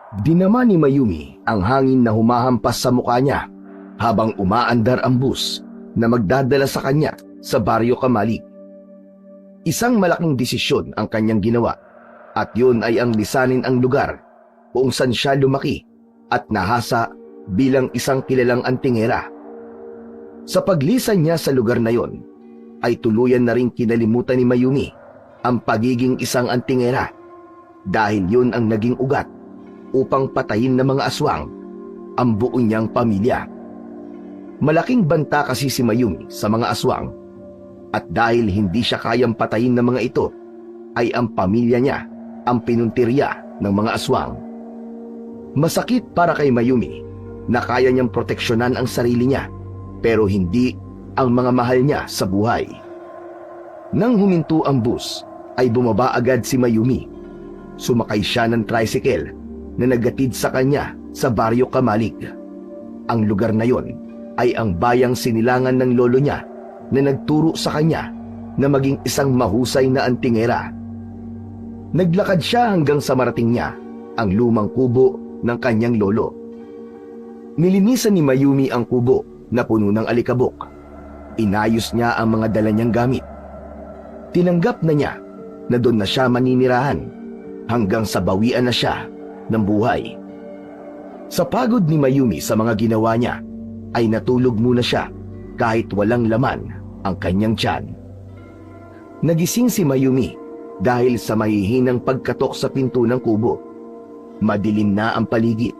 Dinama ni Mayumi ang hangin na humahampas sa mukha niya habang umaandar ang bus na magdadala sa kanya sa Baryo Kamalig. Isang malaking desisyon ang kanyang ginawa at yun ay ang lisanin ang lugar kung saan siya lumaki at nahasa bilang isang kilalang antingera. Sa paglisan niya sa lugar na yon, ay tuluyan na rin kinalimutan ni Mayumi ang pagiging isang antingera dahil yun ang naging ugat upang patayin ng mga aswang ang buo niyang pamilya. Malaking banta kasi si Mayumi sa mga aswang at dahil hindi siya kayang patayin ng mga ito, ay ang pamilya niya ang pinuntirya ng mga aswang. Masakit para kay Mayumi na kaya niyang proteksyonan ang sarili niya pero hindi ang mga mahal niya sa buhay. Nang huminto ang bus, ay bumaba agad si Mayumi. Sumakay siya ng tricycle na naghatid sa kanya sa Baryo Kamalig. Ang lugar na yon ay ang bayang sinilangan ng lolo niya na nagturo sa kanya na maging isang mahusay na antingera. Naglakad siya hanggang sa marating niya ang lumang kubo ng kanyang lolo. Nilinisan ni Mayumi ang kubo na puno ng alikabok. Inayos niya ang mga dala niyang gamit. Tinanggap na niya na doon na siya maninirahan hanggang sa bawian na siya ng buhay. Sa pagod ni Mayumi sa mga ginawa niya, ay natulog muna siya kahit walang laman ang kanyang tiyan. Nagising si Mayumi dahil sa mahihinang pagkatok sa pinto ng kubo. Madilim na ang paligid,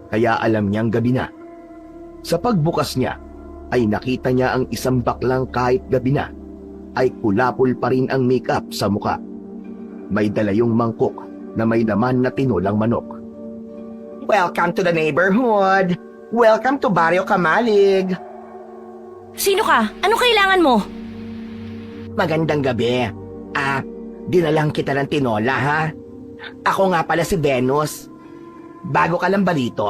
kaya alam niyang gabi na. Sa pagbukas niya, ay nakita niya ang isang baklang kahit gabi na, ay kulapol pa rin ang makeup sa muka. May dala yung mangkok na may laman na tinolang manok. Welcome to the neighborhood! Welcome to Baryo Kamalig! Sino ka? Ano kailangan mo? Magandang gabi. Dinalang kita ng tinola, ha? Ako nga pala si Venus. Bago ka lang ba dito?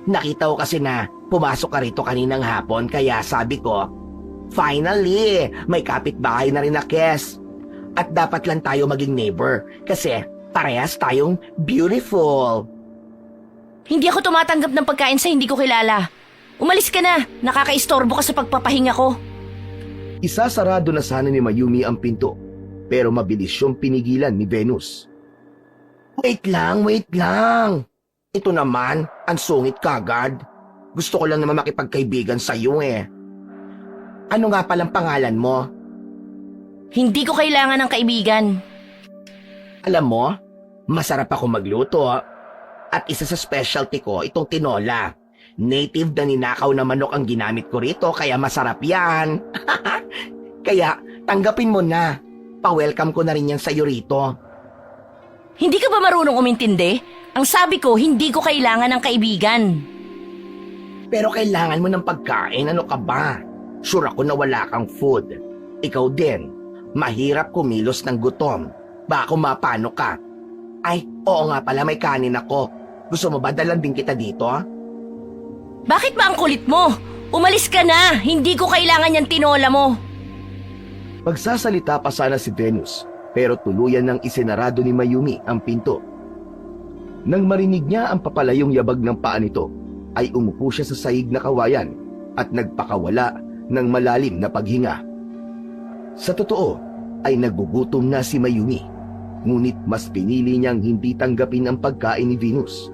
Nakita ko kasi na pumasok ka rito kaninang hapon, kaya sabi ko, finally, may kapitbahay na rin na Kes. At dapat lang tayo maging neighbor kasi parehas tayong beautiful. Hindi ako tumatanggap ng pagkain sa hindi ko kilala. Umalis ka na. Nakakaistorbo ka sa pagpapahinga ko. Isasarado na sana ni Mayumi ang pinto, pero mabilis siyang pinigilan ni Venus. Wait lang. Ito naman, ang sungit kagad. Gusto ko lang naman makipagkaibigan sa iyo eh. Ano nga palang pangalan mo? Hindi ko kailangan ng kaibigan. Alam mo, masarap ako magluto. At isa sa specialty ko, itong tinola. Native na ninakaw na manok ang ginamit ko rito, kaya masarap yan. Kaya, tanggapin mo na. Pa-welcome ko na rin yan sa'yo rito. Hindi ka ba marunong umintindi? Ang sabi ko, hindi ko kailangan ng kaibigan. Pero kailangan mo ng pagkain, ano ka ba? Sure ako na wala kang food. Ikaw din, mahirap kumilos ng gutom. Baka mapano ka. Ay, oo nga pala, may kanin ako. Gusto mo ba dalan din kita dito? Bakit ba ang kulit mo? Umalis ka na! Hindi ko kailangan yung tinola mo. Magsasalita pa sana si Venus, pero tuluyan nang isinarado ni Mayumi ang pinto. Nang marinig niya ang papalayong yabag ng paa nito, ay umupo siya sa sahig na kawayan at nagpakawala ng malalim na paghinga. Sa totoo, ay nagugutom na si Mayumi, ngunit mas pinili niyang hindi tanggapin ang pagkain ni Venus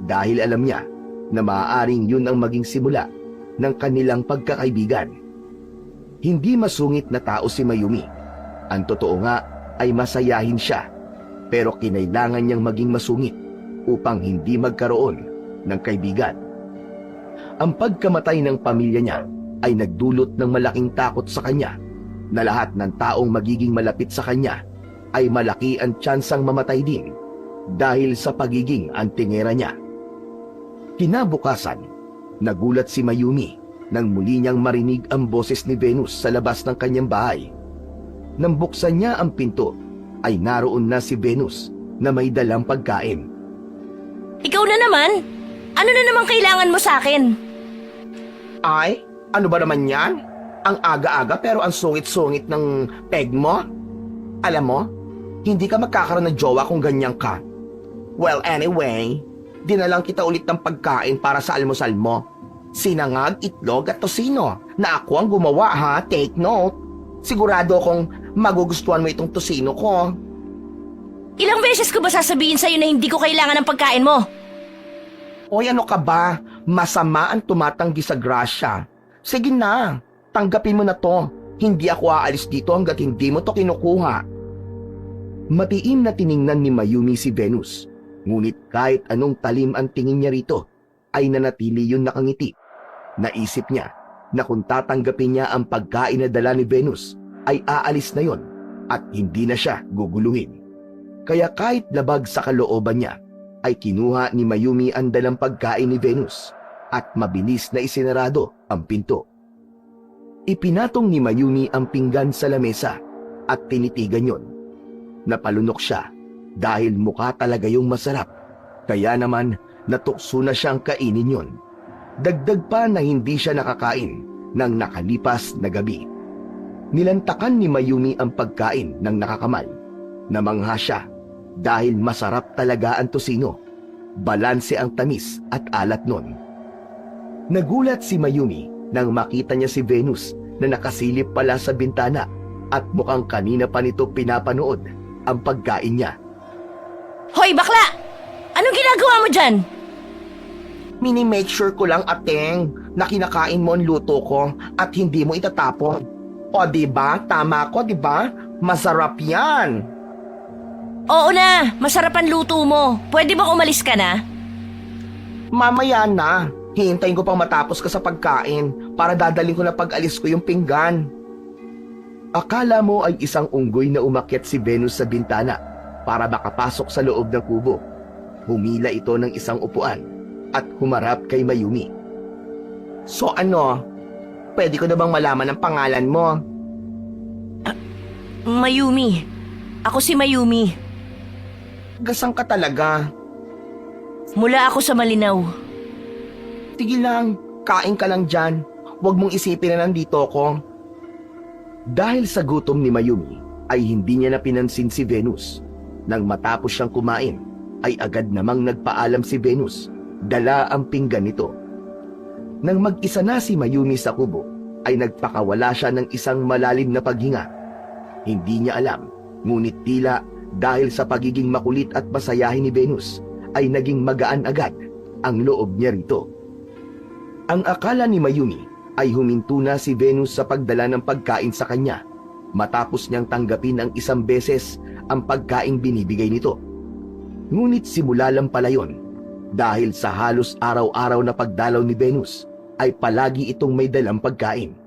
dahil alam niya na maaaring yun ang maging simula ng kanilang pagkakaibigan. Hindi masungit na tao si Mayumi. Ang totoo nga ay masayahin siya, pero kinailangan niyang maging masungit upang hindi magkaroon ng kaibigan. Ang pagkamatay ng pamilya niya ay nagdulot ng malaking takot sa kanya na lahat ng taong magiging malapit sa kanya ay malaki ang tsansang mamatay din dahil sa pagiging antingera niya. Kinabukasan, nagulat si Mayumi nang muli niyang marinig ang boses ni Venus sa labas ng kanyang bahay. Nang buksan niya ang pinto, ay naroon na si Venus na may dalang pagkain. Ikaw na naman? Ano na naman kailangan mo sa akin? Ay, ano ba naman yan? Ang aga-aga pero ang sungit-sungit ng peg mo? Alam mo, hindi ka magkakaroon ng jowa kung ganyan ka. Well, anyway, dinalang kita ulit ng pagkain para sa almusal mo. Sinangag, itlog at tosino na ako ang gumawa ha, take note. Sigurado akong magugustuhan mo itong tosino ko. Ilang beses ko ba sasabihin sa'yo na hindi ko kailangan ng pagkain mo? Oy, ano ka ba? Masama ang tumatanggi sa grasya. Sige na, tanggapin mo na to. Hindi ako aalis dito hanggat hindi mo to kinukuha. Matiim na tiningnan ni Mayumi si Venus. Ngunit kahit anong talim ang tingin niya rito, ay nanatili yun nakangiti. Naisip niya na kung tatanggapin niya ang pagkain na dala ni Venus, ay aalis na yon at hindi na siya guguluhin. Kaya kahit labag sa kalooban niya, ay kinuha ni Mayumi ang dalang pagkain ni Venus at mabilis na isinarado ang pinto. Ipinatong ni Mayumi ang pinggan sa lamesa at tinitigan yon. Napalunok siya dahil mukha talaga yung masarap. Kaya naman natukso na siyang kainin yon. Dagdag pa na hindi siya nakakain ng nakalipas na gabi. Nilantakan ni Mayumi ang pagkain ng nakakamal. Namangha siya dahil masarap talaga ang tosino. Balanse ang tamis at alat nun. Nagulat si Mayumi nang makita niya si Venus na nakasilip pala sa bintana at mukhang kanina pa nito pinapanood ang pagkain niya. Hoy, bakla! Anong ginagawa mo dyan? Mini-make sure ko lang, ateng, na kinakain mo ang luto ko at hindi mo itatapon. O diba? Tama ko, diba? Masarap yan. Oo na, masarap ang luto mo. Pwede ba umalis ka na? Mamaya na. Hihintayin ko pang matapos ka sa pagkain para dadaling ko na pag-alis ko yung pinggan. Akala mo ay isang unggoy na umakyat si Venus sa bintana para makapasok sa loob ng kubo. Humila ito ng isang upuan at humarap kay Mayumi. So ano? Pwede ko na bang malaman ang pangalan mo? Mayumi. Ako si Mayumi. Gasang ka talaga. Mula ako sa Malinaw. Tigil lang, kain ka lang dyan. Huwag mong isipin na nandito ako. Dahil sa gutom ni Mayumi, ay hindi niya napinansin si Venus. Nang matapos siyang kumain, ay agad namang nagpaalam si Venus. Dala ang pinggan nito. Nang mag-isa na si Mayumi sa kubo, ay nagpakawala siya ng isang malalim na paghinga. Hindi niya alam, ngunit tila dahil sa pagiging makulit at masayahin ni Venus, ay naging magaan agad ang loob niya rito. Ang akala ni Mayumi ay huminto na si Venus sa pagdala ng pagkain sa kanya matapos niyang tanggapin ang isang beses ang pagkaing binibigay nito. Ngunit simula lang pala yun, dahil sa halos araw-araw na pagdalaw ni Venus ay palagi itong may dalang pagkain.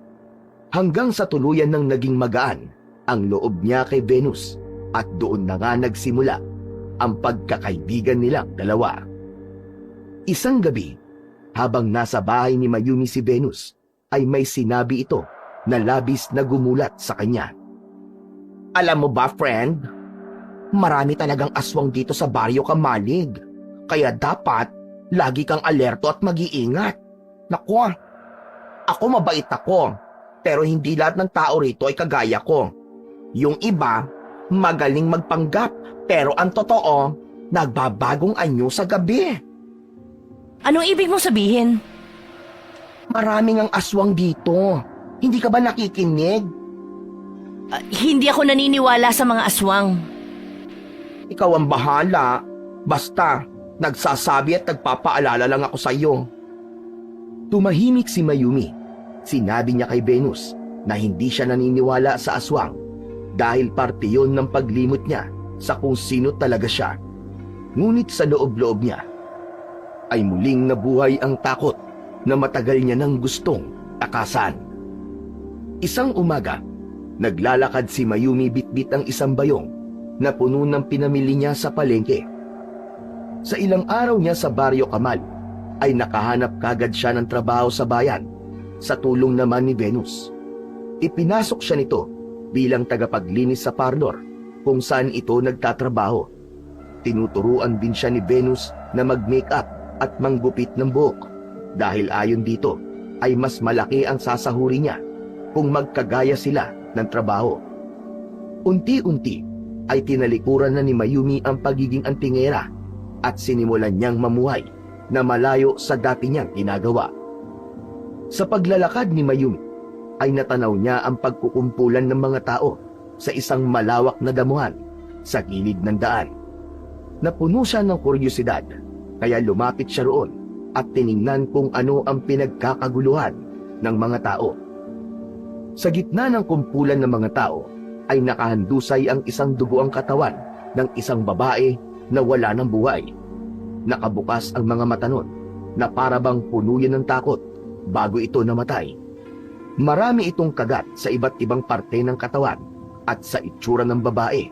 Hanggang sa tuluyan ng naging magaan ang loob niya kay Venus at doon na nga nagsimula ang pagkakaibigan nilang dalawa. Isang gabi, habang nasa bahay ni Mayumi si Venus, ay may sinabi ito na labis na gumulat sa kanya. Alam mo ba, friend? Marami talagang aswang dito sa Baryo Kamalig. Kaya dapat lagi kang alerto at mag-iingat. Naku, ako mabait ako, pero hindi lahat ng tao rito ay kagaya ko. Yung iba, magaling magpanggap, pero ang totoo, nagbabagong anyo sa gabi. Anong ibig mong sabihin? Maraming ang aswang dito. Hindi ka ba nakikinig? Hindi ako naniniwala sa mga aswang. Ikaw ang bahala. Basta, nagsasabi at nagpapaalala lang ako sa iyo. Tumahimik si Mayumi. Sinabi niya kay Venus na hindi siya naniniwala sa aswang dahil parte yon ng paglimot niya sa kung sino talaga siya. Ngunit sa loob-loob niya ay muling nabuhay ang takot na matagal niya nang gustong takasan. Isang umaga, naglalakad si Mayumi bitbit ang isang bayong na puno ng pinamili niya sa palengke. Sa ilang araw niya sa Baryo Kamal, ay nakahanap kagad siya ng trabaho sa bayan, sa tulong naman ni Venus. Ipinasok siya nito bilang tagapaglinis sa parlor kung saan ito nagtatrabaho. Tinuturuan din siya ni Venus na mag-makeup at manggupit ng buhok dahil ayon dito ay mas malaki ang sasahuri niya kung magkagaya sila ng trabaho. Unti-unti ay tinalikuran na ni Mayumi ang pagiging antingera at sinimulan niyang mamuhay na malayo sa dati niyang ginagawa. Sa paglalakad ni Mayumi ay natanaw niya ang pagkukumpulan ng mga tao sa isang malawak na damuhan sa gilid ng daan. Napuno siya ng kuryosidad kaya lumapit siya roon at tiningnan kung ano ang pinagkakaguluhan ng mga tao. Sa gitna ng kumpulan ng mga tao ay nakahandusay ang isang duguang katawan ng isang babae na wala ng buhay. Nakabukas ang mga mata nun na parabang puno yan ng takot bago ito namatay. Marami itong kagat sa iba't ibang parte ng katawan at sa itsura ng babae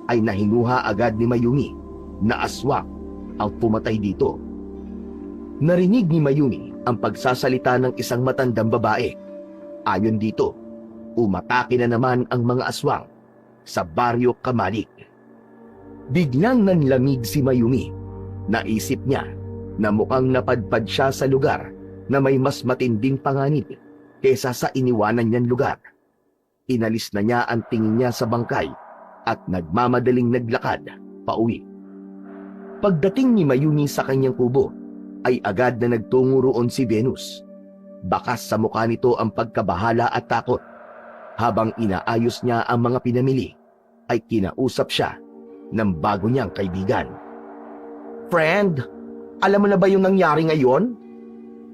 ay nahinuha agad ni Mayumi na aswang ang pumatay dito. Narinig ni Mayumi ang pagsasalita ng isang matandang babae. Ayon dito, umatake na naman ang mga aswang sa Baryo Kamalik. Biglang nanlamig si Mayumi. Naisip niya na mukhang napadpad siya sa lugar na may mas matinding panganib kesa sa iniwanan niyang lugar. Inalis na niya ang tingin niya sa bangkay at nagmamadaling naglakad pauwi. Pagdating ni Mayumi sa kanyang kubo, ay agad na nagtungo roon si Venus. Bakas sa mukha nito ang pagkabahala at takot. Habang inaayos niya ang mga pinamili, ay kinausap siya ng bago niyang kaibigan. Friend, alam mo na ba yung nangyari ngayon?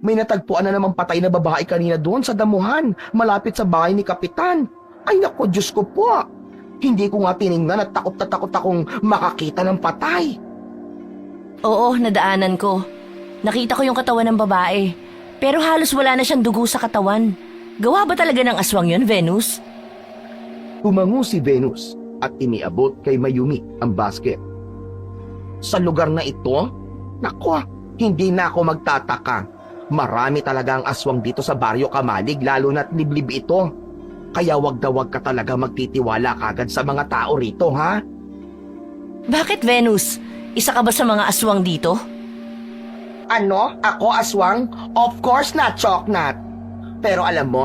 May natagpuan na namang patay na babae kanina doon sa damuhan, malapit sa bahay ni Kapitan. Ay naku, Diyos ko po. Hindi ko nga tiningnan at takot na takot akong makakita ng patay. Oo, nadaanan ko. Nakita ko yung katawan ng babae. Pero halos wala na siyang dugo sa katawan. Gawa ba talaga ng aswang yun, Venus? Tumango si Venus at iniabot kay Mayumi ang basket. Sa lugar na ito? Naku, hindi na ako magtataka. Marami talaga ang aswang dito sa Baryo Kamalig, lalo na't liblib ito. Kaya wag na wag ka talaga magtitiwala kagad sa mga tao rito, ha? Bakit, Venus? Isa ka ba sa mga aswang dito? Ano? Ako aswang? Of course not, Choknat. Pero alam mo,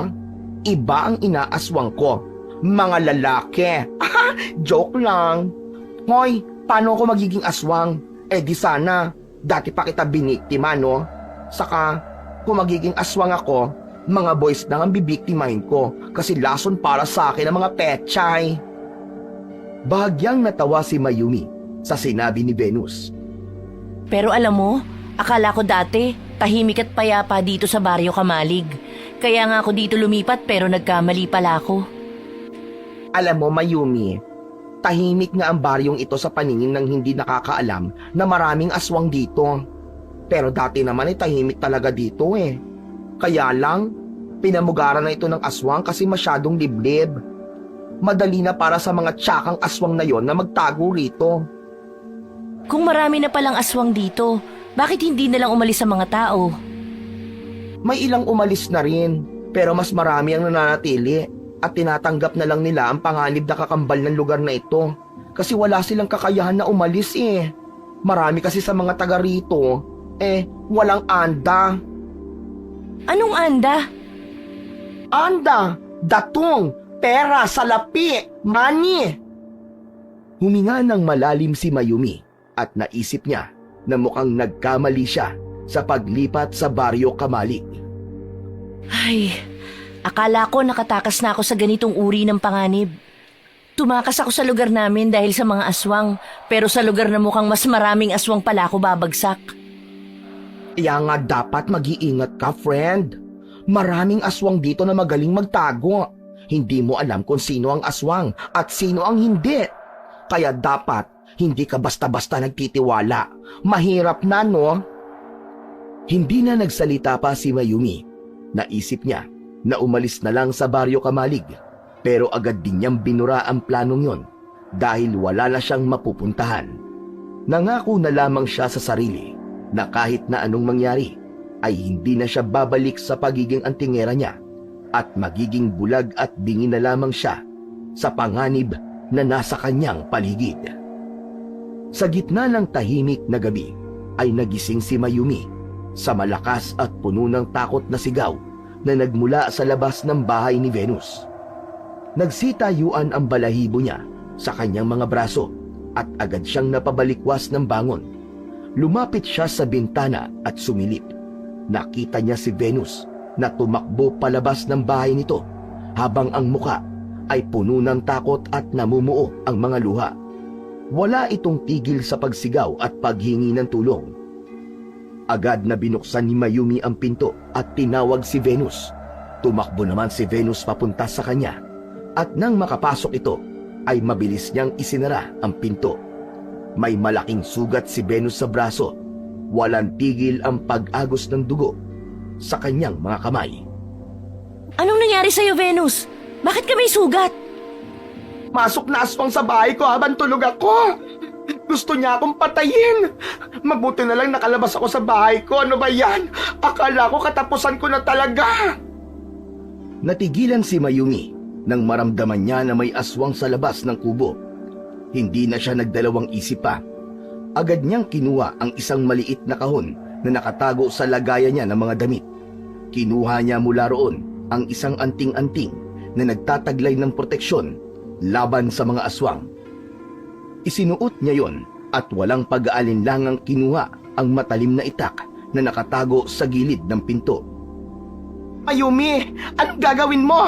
iba ang inaaswang ko. Mga lalaki. Joke lang. Hoy, paano ako magiging aswang? Eh di sana, dati pa kita biniktima, no? Saka, kung magiging aswang ako, mga boys na ang bibiktimahin ko kasi lason para sa akin ang mga pechay. Bahagyang natawa si Mayumi sa sinabi ni Venus. Pero alam mo, akala ko dati, tahimik at payapa dito sa Baryo Kamalig. Kaya nga ako dito lumipat pero nagkamali pala ako. Alam mo, Mayumi, tahimik nga ang baryong ito sa paningin ng hindi nakakaalam na maraming aswang dito. Pero dati naman ay tahimik talaga dito eh. Kaya lang, pinamugaran na ito ng aswang kasi masyadong liblib. Madali na para sa mga tsakang aswang na yon na magtago rito. Kung marami na palang aswang dito, bakit hindi na lang umalis sa mga tao? May ilang umalis na rin, pero mas marami ang nananatili at tinatanggap na lang nila ang panganib na kakambal ng lugar na ito kasi wala silang kakayahan na umalis eh. Marami kasi sa mga taga rito, walang anda. Anong anda? Anda, datong, pera, salapi, money. Huminga ng malalim si Mayumi at naisip niya na mukhang nagkamali siya sa paglipat sa Baryo Kamalig. Ay, akala ko nakatakas na ako sa ganitong uri ng panganib. Tumakas ako sa lugar namin dahil sa mga aswang, pero sa lugar na mukhang mas maraming aswang pala ako babagsak. Kaya nga dapat mag-iingat ka, friend. Maraming aswang dito na magaling magtago. Hindi mo alam kung sino ang aswang at sino ang hindi. Kaya dapat hindi ka basta-basta nagtitiwala. Mahirap na, no? Hindi na nagsalita pa si Mayumi. Naisip niya na umalis na lang sa Baryo Kamalig, pero agad din niyang binura ang planong yon dahil wala na siyang mapupuntahan. Nangako na lamang siya sa sarili na kahit na anong mangyari ay hindi na siya babalik sa pagiging antingera niya at magiging bulag at bingi na lamang siya sa panganib na nasa kanyang paligid. Sa gitna ng tahimik na gabi ay nagising si Mayumi sa malakas at puno ng takot na sigaw na nagmula sa labas ng bahay ni Venus. Nagsitayuan ang balahibo niya sa kanyang mga braso at agad siyang napabalikwas ng bangon. Lumapit siya sa bintana at sumilip. Nakita niya si Venus na tumakbo palabas ng bahay nito habang ang muka ay puno ng takot at namumuo ang mga luha. Wala itong tigil sa pagsigaw at paghingi ng tulong. Agad na binuksan ni Mayumi ang pinto at tinawag si Venus. Tumakbo naman si Venus papunta sa kanya at nang makapasok ito ay mabilis niyang isinara ang pinto. May malaking sugat si Venus sa braso. Walang tigil ang pag-agos ng dugo sa kanyang mga kamay. Anong nangyari sa'yo, Venus? Bakit ka may sugat? Masok na aswang sa bahay ko habang tulog ako. Gusto niya akong patayin. Mabuti na lang nakalabas ako sa bahay ko. Ano ba yan? Akala ko katapusan ko na talaga. Natigilan si Mayumi nang maramdaman niya na may aswang sa labas ng kubo. Hindi na siya nagdalawang isip pa. Agad niyang kinuha ang isang maliit na kahon na nakatago sa lagayan niya ng mga damit. Kinuha niya mula roon ang isang anting-anting na nagtataglay ng proteksyon laban sa mga aswang. Isinuot niya yon at walang pag-aalinlangang kinuha ang matalim na itak na nakatago sa gilid ng pinto. Mayumi, anong gagawin mo?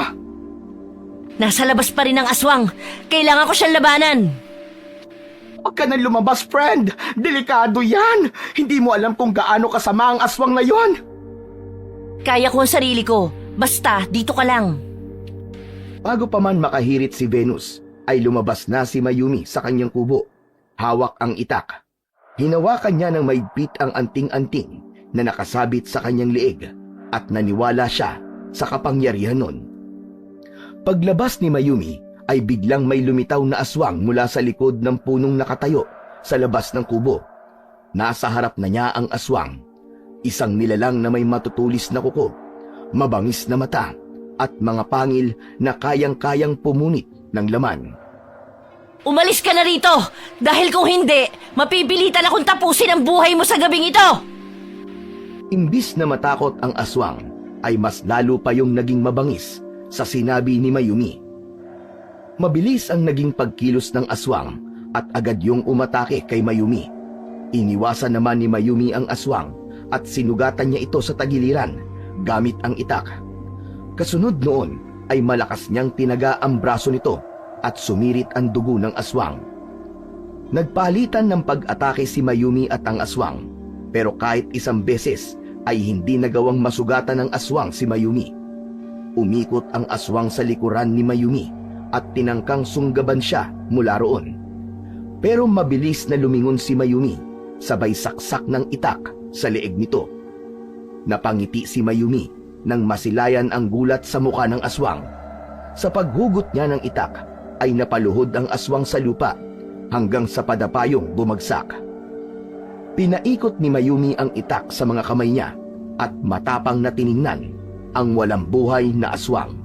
Nasa labas pa rin ang aswang. Kailangan ko siyang labanan. Huwag ka nang lumabas, friend. Delikado yan. Hindi mo alam kung gaano kasama ang aswang na yon. Kaya ko ang sarili ko. Basta, dito ka lang. Bago pa man makahirit si Venus, ay lumabas na si Mayumi sa kanyang kubo. Hawak ang itak. Hinawakan niya ng maigpit ang anting-anting na nakasabit sa kanyang leeg at naniwala siya sa kapangyarihan nun. Paglabas ni Mayumi ay biglang may lumitaw na aswang mula sa likod ng punong nakatayo sa labas ng kubo. Nasa harap na niya ang aswang. Isang nilalang na may matutulis na kuko, mabangis na mata at mga pangil na kayang-kayang pumunit ng laman. Umalis ka na rito! Dahil kung hindi, mapipilitan akong tapusin ang buhay mo sa gabing ito! Imbis na matakot ang aswang, ay mas lalo pa yung naging mabangis sa sinabi ni Mayumi. Mabilis ang naging pagkilos ng aswang at agad yung umatake kay Mayumi. Iniwasan naman ni Mayumi ang aswang at sinugatan niya ito sa tagiliran gamit ang itak. Kasunod noon ay malakas niyang tinaga ang braso nito at sumirit ang dugo ng aswang. Nagpalitan ng pag-atake si Mayumi at ang aswang, pero kahit isang beses ay hindi nagawang masugatan ng aswang si Mayumi. Umikot ang aswang sa likuran ni Mayumi at tinangkang sunggaban siya mula roon. Pero mabilis na lumingon si Mayumi, sabay saksak ng itak sa leeg nito. Napangiti si Mayumi nang masilayan ang gulat sa mukha ng aswang. Sa paghugot niya ng itak ay napaluhod ang aswang sa lupa hanggang sa padapayong bumagsak. Pinaikot ni Mayumi ang itak sa mga kamay niya at matapang na tiningnan ang walang buhay na aswang.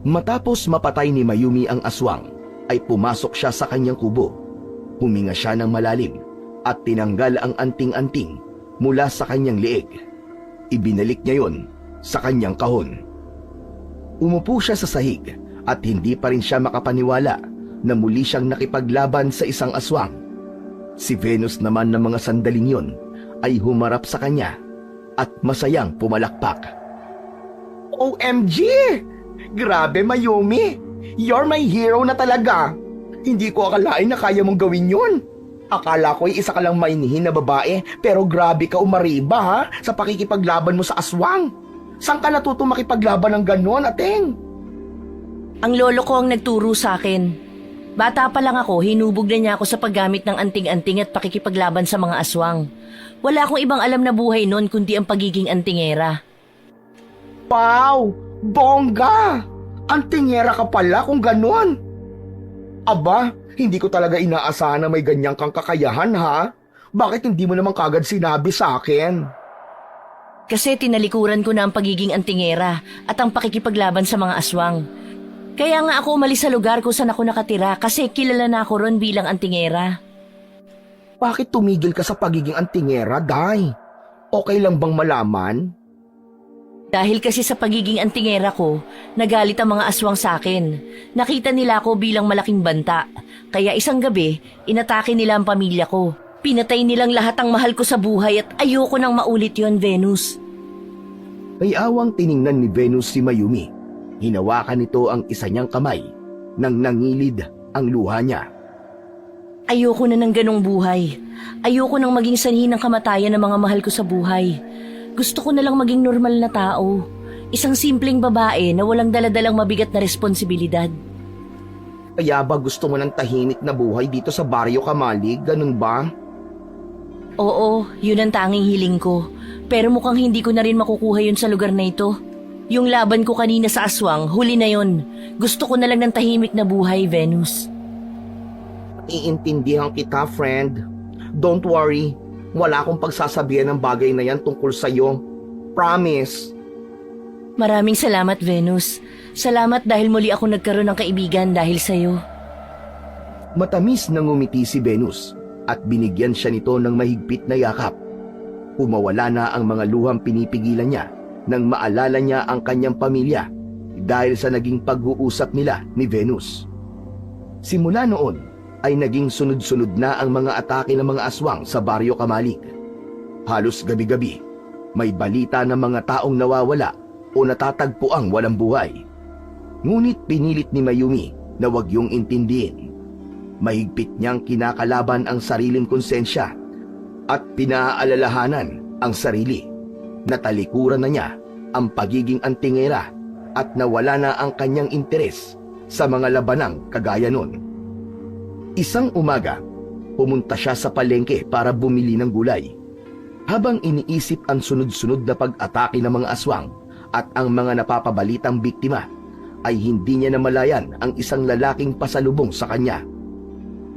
Matapos mapatay ni Mayumi ang aswang, ay pumasok siya sa kanyang kubo. Huminga siya ng malalim at tinanggal ang anting-anting mula sa kanyang leeg. Ibinalik niya yon sa kanyang kahon. Umupo siya sa sahig at hindi pa rin siya makapaniwala na muli siyang nakipaglaban sa isang aswang. Si Venus naman ng mga sandaling yon ay humarap sa kanya at masayang pumalakpak. OMG! Grabe, Mayumi! You're my hero na talaga! Hindi ko akalain na kaya mong gawin yun. Akala ko ay isa ka lang mainihin na babae, pero grabe ka umariba ha, sa pakikipaglaban mo sa aswang. Saan ka natuto makipaglaban ng ganon, ateng? Ang lolo ko ang nagturo sa akin. Bata pa lang ako, hinubog na niya ako sa paggamit ng anting-anting at pakikipaglaban sa mga aswang. Wala akong ibang alam na buhay noon kundi ang pagiging antingera. Wow! Bongga! Antingera ka pala kung ganon. Aba, hindi ko talaga inaasahan na may ganyang kang kakayahan ha. Bakit hindi mo naman kagad sinabi sa akin? Kasi tinalikuran ko na ang pagiging antingera at ang pakikipaglaban sa mga aswang. Kaya nga ako umalis sa lugar kung saan ako nakatira kasi kilala na ako ron bilang antingera. Bakit tumigil ka sa pagiging antingera, Day? Okay lang bang malaman? Dahil kasi sa pagiging antingera ko, nagalit ang mga aswang sa akin. Nakita nila ako bilang malaking banta. Kaya isang gabi, inatake nila ang pamilya ko. Pinatay nilang lahat ang mahal ko sa buhay at ayoko nang maulit yon, Venus. May awang tiningnan ni Venus si Mayumi. Hinawakan nito ang isa niyang kamay nang nangilid ang luha niya. Ayoko na ng ganong buhay. Ayoko nang maging sanhi ng kamatayan ng mga mahal ko sa buhay. Gusto ko na lang maging normal na tao. Isang simpleng babae na walang daladalang mabigat na responsibilidad. Kaya ba gusto mo ng tahimik na buhay dito sa Baryo Kamalig? Ganun ba? Oo, yun ang tanging hiling ko. Pero mukhang hindi ko na rin makukuha yun sa lugar na ito. Yung laban ko kanina sa aswang, huli na yun. Gusto ko na lang ng tahimik na buhay, Venus. Iintindihan kita, friend. Don't worry. Wala akong pagsasabihan ng bagay na yan tungkol sa'yo. Promise. Maraming salamat, Venus. Salamat dahil muli ako nagkaroon ng kaibigan dahil sa'yo. Matamis na ngumiti si Venus at binigyan siya nito ng mahigpit na yakap. Umawala na ang mga luhang pinipigilan niya nang maalala niya ang kanyang pamilya dahil sa naging pag-uusap nila ni Venus. Simula noon ay naging sunod-sunod na ang mga atake ng mga aswang sa Baryo Kamalig. Halos gabi-gabi, may balita ng mga taong nawawala o natatagpuang walang buhay. Ngunit pinilit ni Mayumi na wag yung intindihin. Mahigpit niyang kinakalaban ang sariling konsensya at pinaalalahanan ang sarili. Natalikuran na niya ang pagiging antingera at nawala na ang kanyang interes sa mga labanang kagaya nun. Isang umaga, pumunta siya sa palengke para bumili ng gulay. Habang iniisip ang sunod-sunod na pag-atake ng mga aswang at ang mga napapabalitang biktima, ay hindi niya namalayan ang isang lalaking pasalubong sa kanya.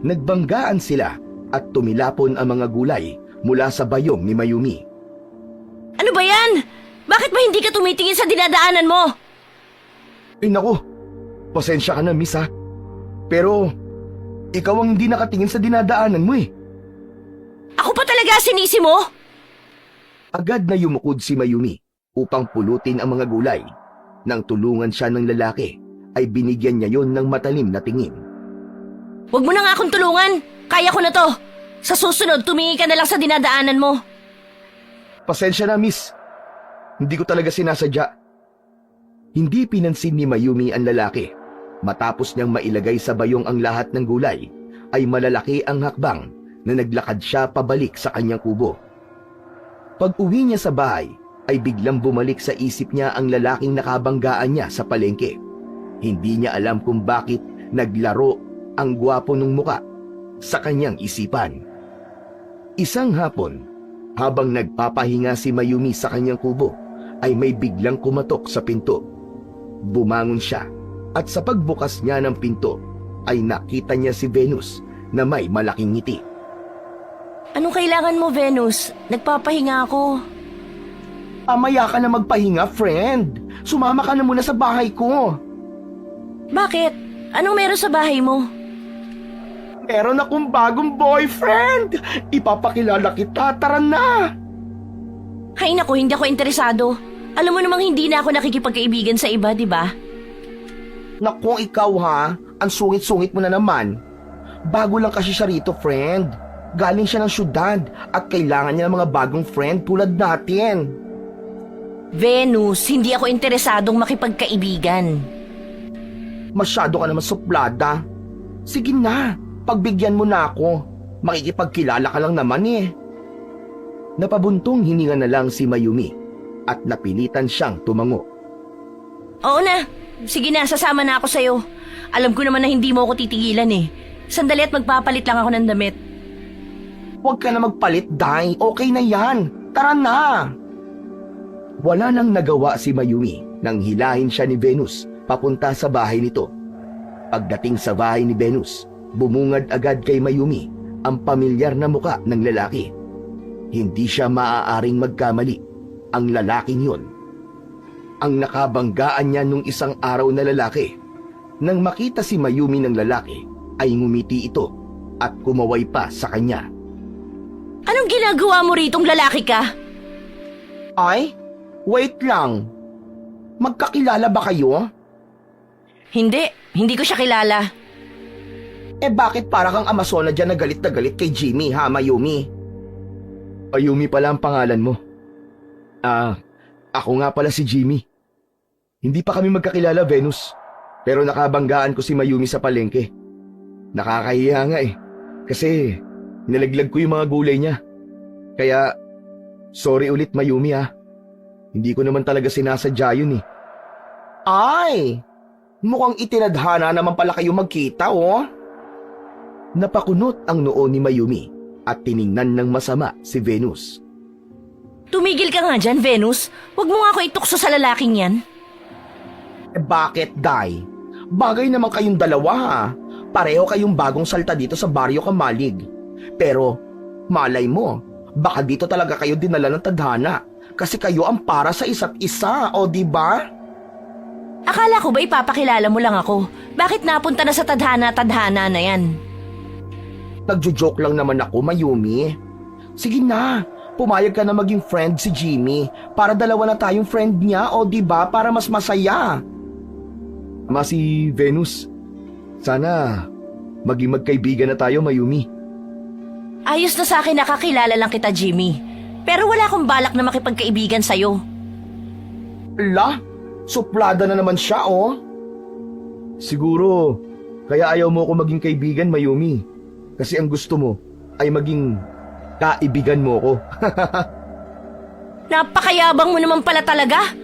Nagbanggaan sila at tumilapon ang mga gulay mula sa bayong ni Mayumi. Ano ba yan? Bakit ba hindi ka tumitingin sa dinadaanan mo? Eh naku, pasensya ka na miss ha. Pero ikaw ang hindi nakatingin sa dinadaanan mo eh. Ako pa talaga sinisi mo? Agad na yumukod si Mayumi upang pulutin ang mga gulay. Nang tulungan siya ng lalaki, ay binigyan niya yon ng matalim na tingin. Huwag mo na nga akong tulungan. Kaya ko na to. Sa susunod, tumingin ka na lang sa dinadaanan mo. Pasensya na miss, hindi ko talaga sinasadya. Hindi pinansin ni Mayumi ang lalaki. Matapos niyang mailagay sa bayong ang lahat ng gulay, ay malalaki ang hakbang na naglakad siya pabalik sa kanyang kubo. Pag-uwi niya sa bahay, ay biglang bumalik sa isip niya ang lalaking nakabanggaan niya sa palengke. Hindi niya alam kung bakit naglaro ang gwapo ng muka sa kanyang isipan. Isang hapon, habang nagpapahinga si Mayumi sa kanyang kubo, ay may biglang kumatok sa pinto. Bumangon siya at sa pagbukas niya ng pinto, ay nakita niya si Venus na may malaking ngiti. Anong kailangan mo, Venus? Nagpapahinga ako. Amaya ka na magpahinga, friend. Sumama ka na muna sa bahay ko. Bakit? Anong meron sa bahay mo? Meron akong bagong boyfriend. Ipapakilala kita, tara na. Hay naku, hindi ako interesado. Alam mo namang hindi na ako nakikipagkaibigan sa iba, di ba? Naku, ikaw ha. Ang sungit-sungit mo na naman. Bago lang kasi siya rito, friend. Galing siya ng syudad at kailangan niya ng mga bagong friend tulad natin. Venus, hindi ako interesadong makipagkaibigan. Masyado ka naman suplada. Sige na, pagbigyan mo na ako. Makikipagkilala ka lang naman eh. Napabuntong hininga na lang si Mayumi at napilitan siyang tumango. Oo na, sige na, sasama na ako sa'yo. Alam ko naman na hindi mo ako titigilan eh. Sandali at magpapalit lang ako ng damit. Huwag ka na magpalit, Day. Okay na yan. Tara na. Wala nang nagawa si Mayumi nang hilahin siya ni Venus papunta sa bahay nito. Pagdating sa bahay ni Venus, bumungad agad kay Mayumi ang pamilyar na muka ng lalaki. Hindi siya maaaring magkamali, ang lalaking yun. Ang nakabanggaan niya nung isang araw na lalaki. Nang makita si Mayumi ng lalaki, ay ngumiti ito at kumaway pa sa kanya. Anong ginagawa mo ritong lalaki ka? Ay, wait lang. Magkakilala ba kayo? Hindi ko siya kilala. bakit para kang Amazona dyan na galit kay Jimmy ha, Mayumi? Mayumi pala ang pangalan mo. Ako nga pala si Jimmy. Hindi pa kami magkakilala, Venus. Pero nakabanggaan ko si Mayumi sa palengke. Nakakahiya nga eh. Kasi nilaglag ko yung mga gulay niya. Kaya, sorry ulit Mayumi ha. Hindi ko naman talaga sinasadya yun eh. Ay, mukhang itinadhana naman pala kayo magkita oh. Napakunot ang noo ni Mayumi at tiningnan ng masama si Venus. Tumigil ka nga dyan, Venus. Huwag mo nga ako itukso sa lalaking yan. Bakit, Day? Bagay naman kayong dalawa ha. Pareho kayong bagong salta dito sa Baryo Kamalig. Pero, malay mo, baka dito talaga kayo dinala ng tadhana. Kasi kayo ang para sa isa't isa, o di ba? Akala ko ba ipapakilala mo lang ako? Bakit napunta na sa tadhana na yan? Nagjo-joke lang naman ako, Mayumi. Sige na, pumayag ka na maging friend si Jimmy para dalawa na tayong friend niya, o di ba, para mas masaya. Si Venus, sana maging magkaibigan na tayo, Mayumi. Ayos na sa akin nakakilala lang kita, Jimmy. Pero wala akong balak na makipagkaibigan sa'yo. La, suplada na naman siya, oh. Siguro, kaya ayaw mo ako maging kaibigan, Mayumi. Kasi ang gusto mo ay maging kaibigan mo ko. Napakayabang mo naman pala talaga.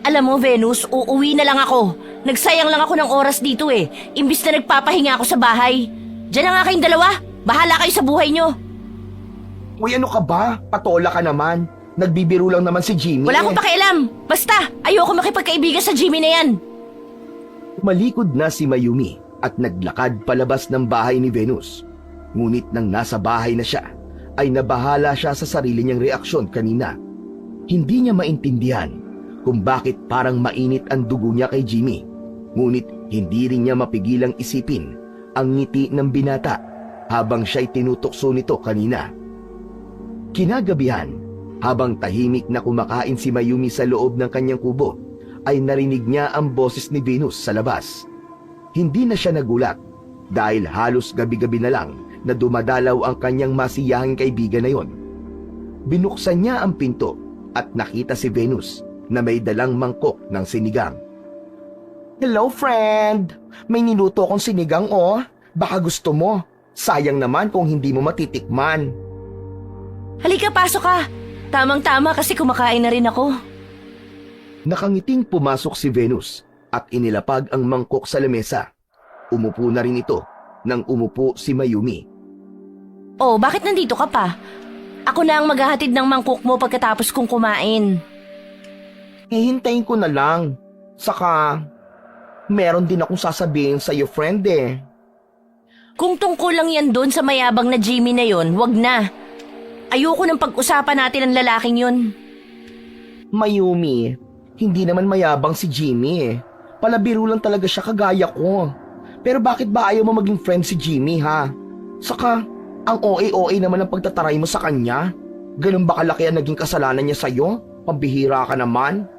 Alam mo, Venus, uuwi na lang ako. Nagsayang lang ako ng oras dito eh. Imbis na nagpapahinga ako sa bahay. Diyan na nga kayong dalawa. Bahala kayo sa buhay nyo. Uy, ano ka ba? Patola ka naman. Nagbibiro lang naman si Jimmy. Wala akong pakialam. Basta, ayoko makipagkaibigan sa Jimmy na yan. Malikod na si Mayumi at naglakad palabas ng bahay ni Venus. Ngunit nang nasa bahay na siya, ay nabahala siya sa sarili niyang reaksyon kanina. Hindi niya maintindihan kung bakit parang mainit ang dugo niya kay Jimmy. Ngunit hindi rin niya mapigilang isipin ang ngiti ng binata habang siya'y tinutokso nito kanina. Kinagabihan, habang tahimik na kumakain si Mayumi sa loob ng kanyang kubo, ay narinig niya ang boses ni Venus sa labas. Hindi na siya nagulat dahil halos gabi-gabi na lang na dumadalaw ang kanyang masiyahing kaibigan na yon. Binuksan niya ang pinto at nakita si Venus na may dalang mangkok ng sinigang. Hello, friend. May niluto akong sinigang, oh. Baka gusto mo. Sayang naman kung hindi mo matitikman. Halika, pasok ka. Tamang-tama kasi kumakain na rin ako. Nakangiting pumasok si Venus at inilapag ang mangkok sa lamesa. Umupo na rin ito nang umupo si Mayumi. Oh, bakit nandito ka pa? Ako na ang maghahatid ng mangkok mo pagkatapos kong kumain. Hihintayin ko na lang. Saka, meron din akong sasabihin sa iyo, friend eh. Kung tungkol lang yan doon sa mayabang na Jimmy na yon, wag na. Ayoko nang pag-usapan natin ang lalaking yun. Mayumi, hindi naman mayabang si Jimmy eh. Palabiro lang talaga siya kagaya ko. Pero bakit ba ayaw mo maging friend si Jimmy ha? Saka, ang OA-OA naman ang pagtataray mo sa kanya. Ganun ba kalaki ang naging kasalanan niya sa'yo? Pambihira ka naman.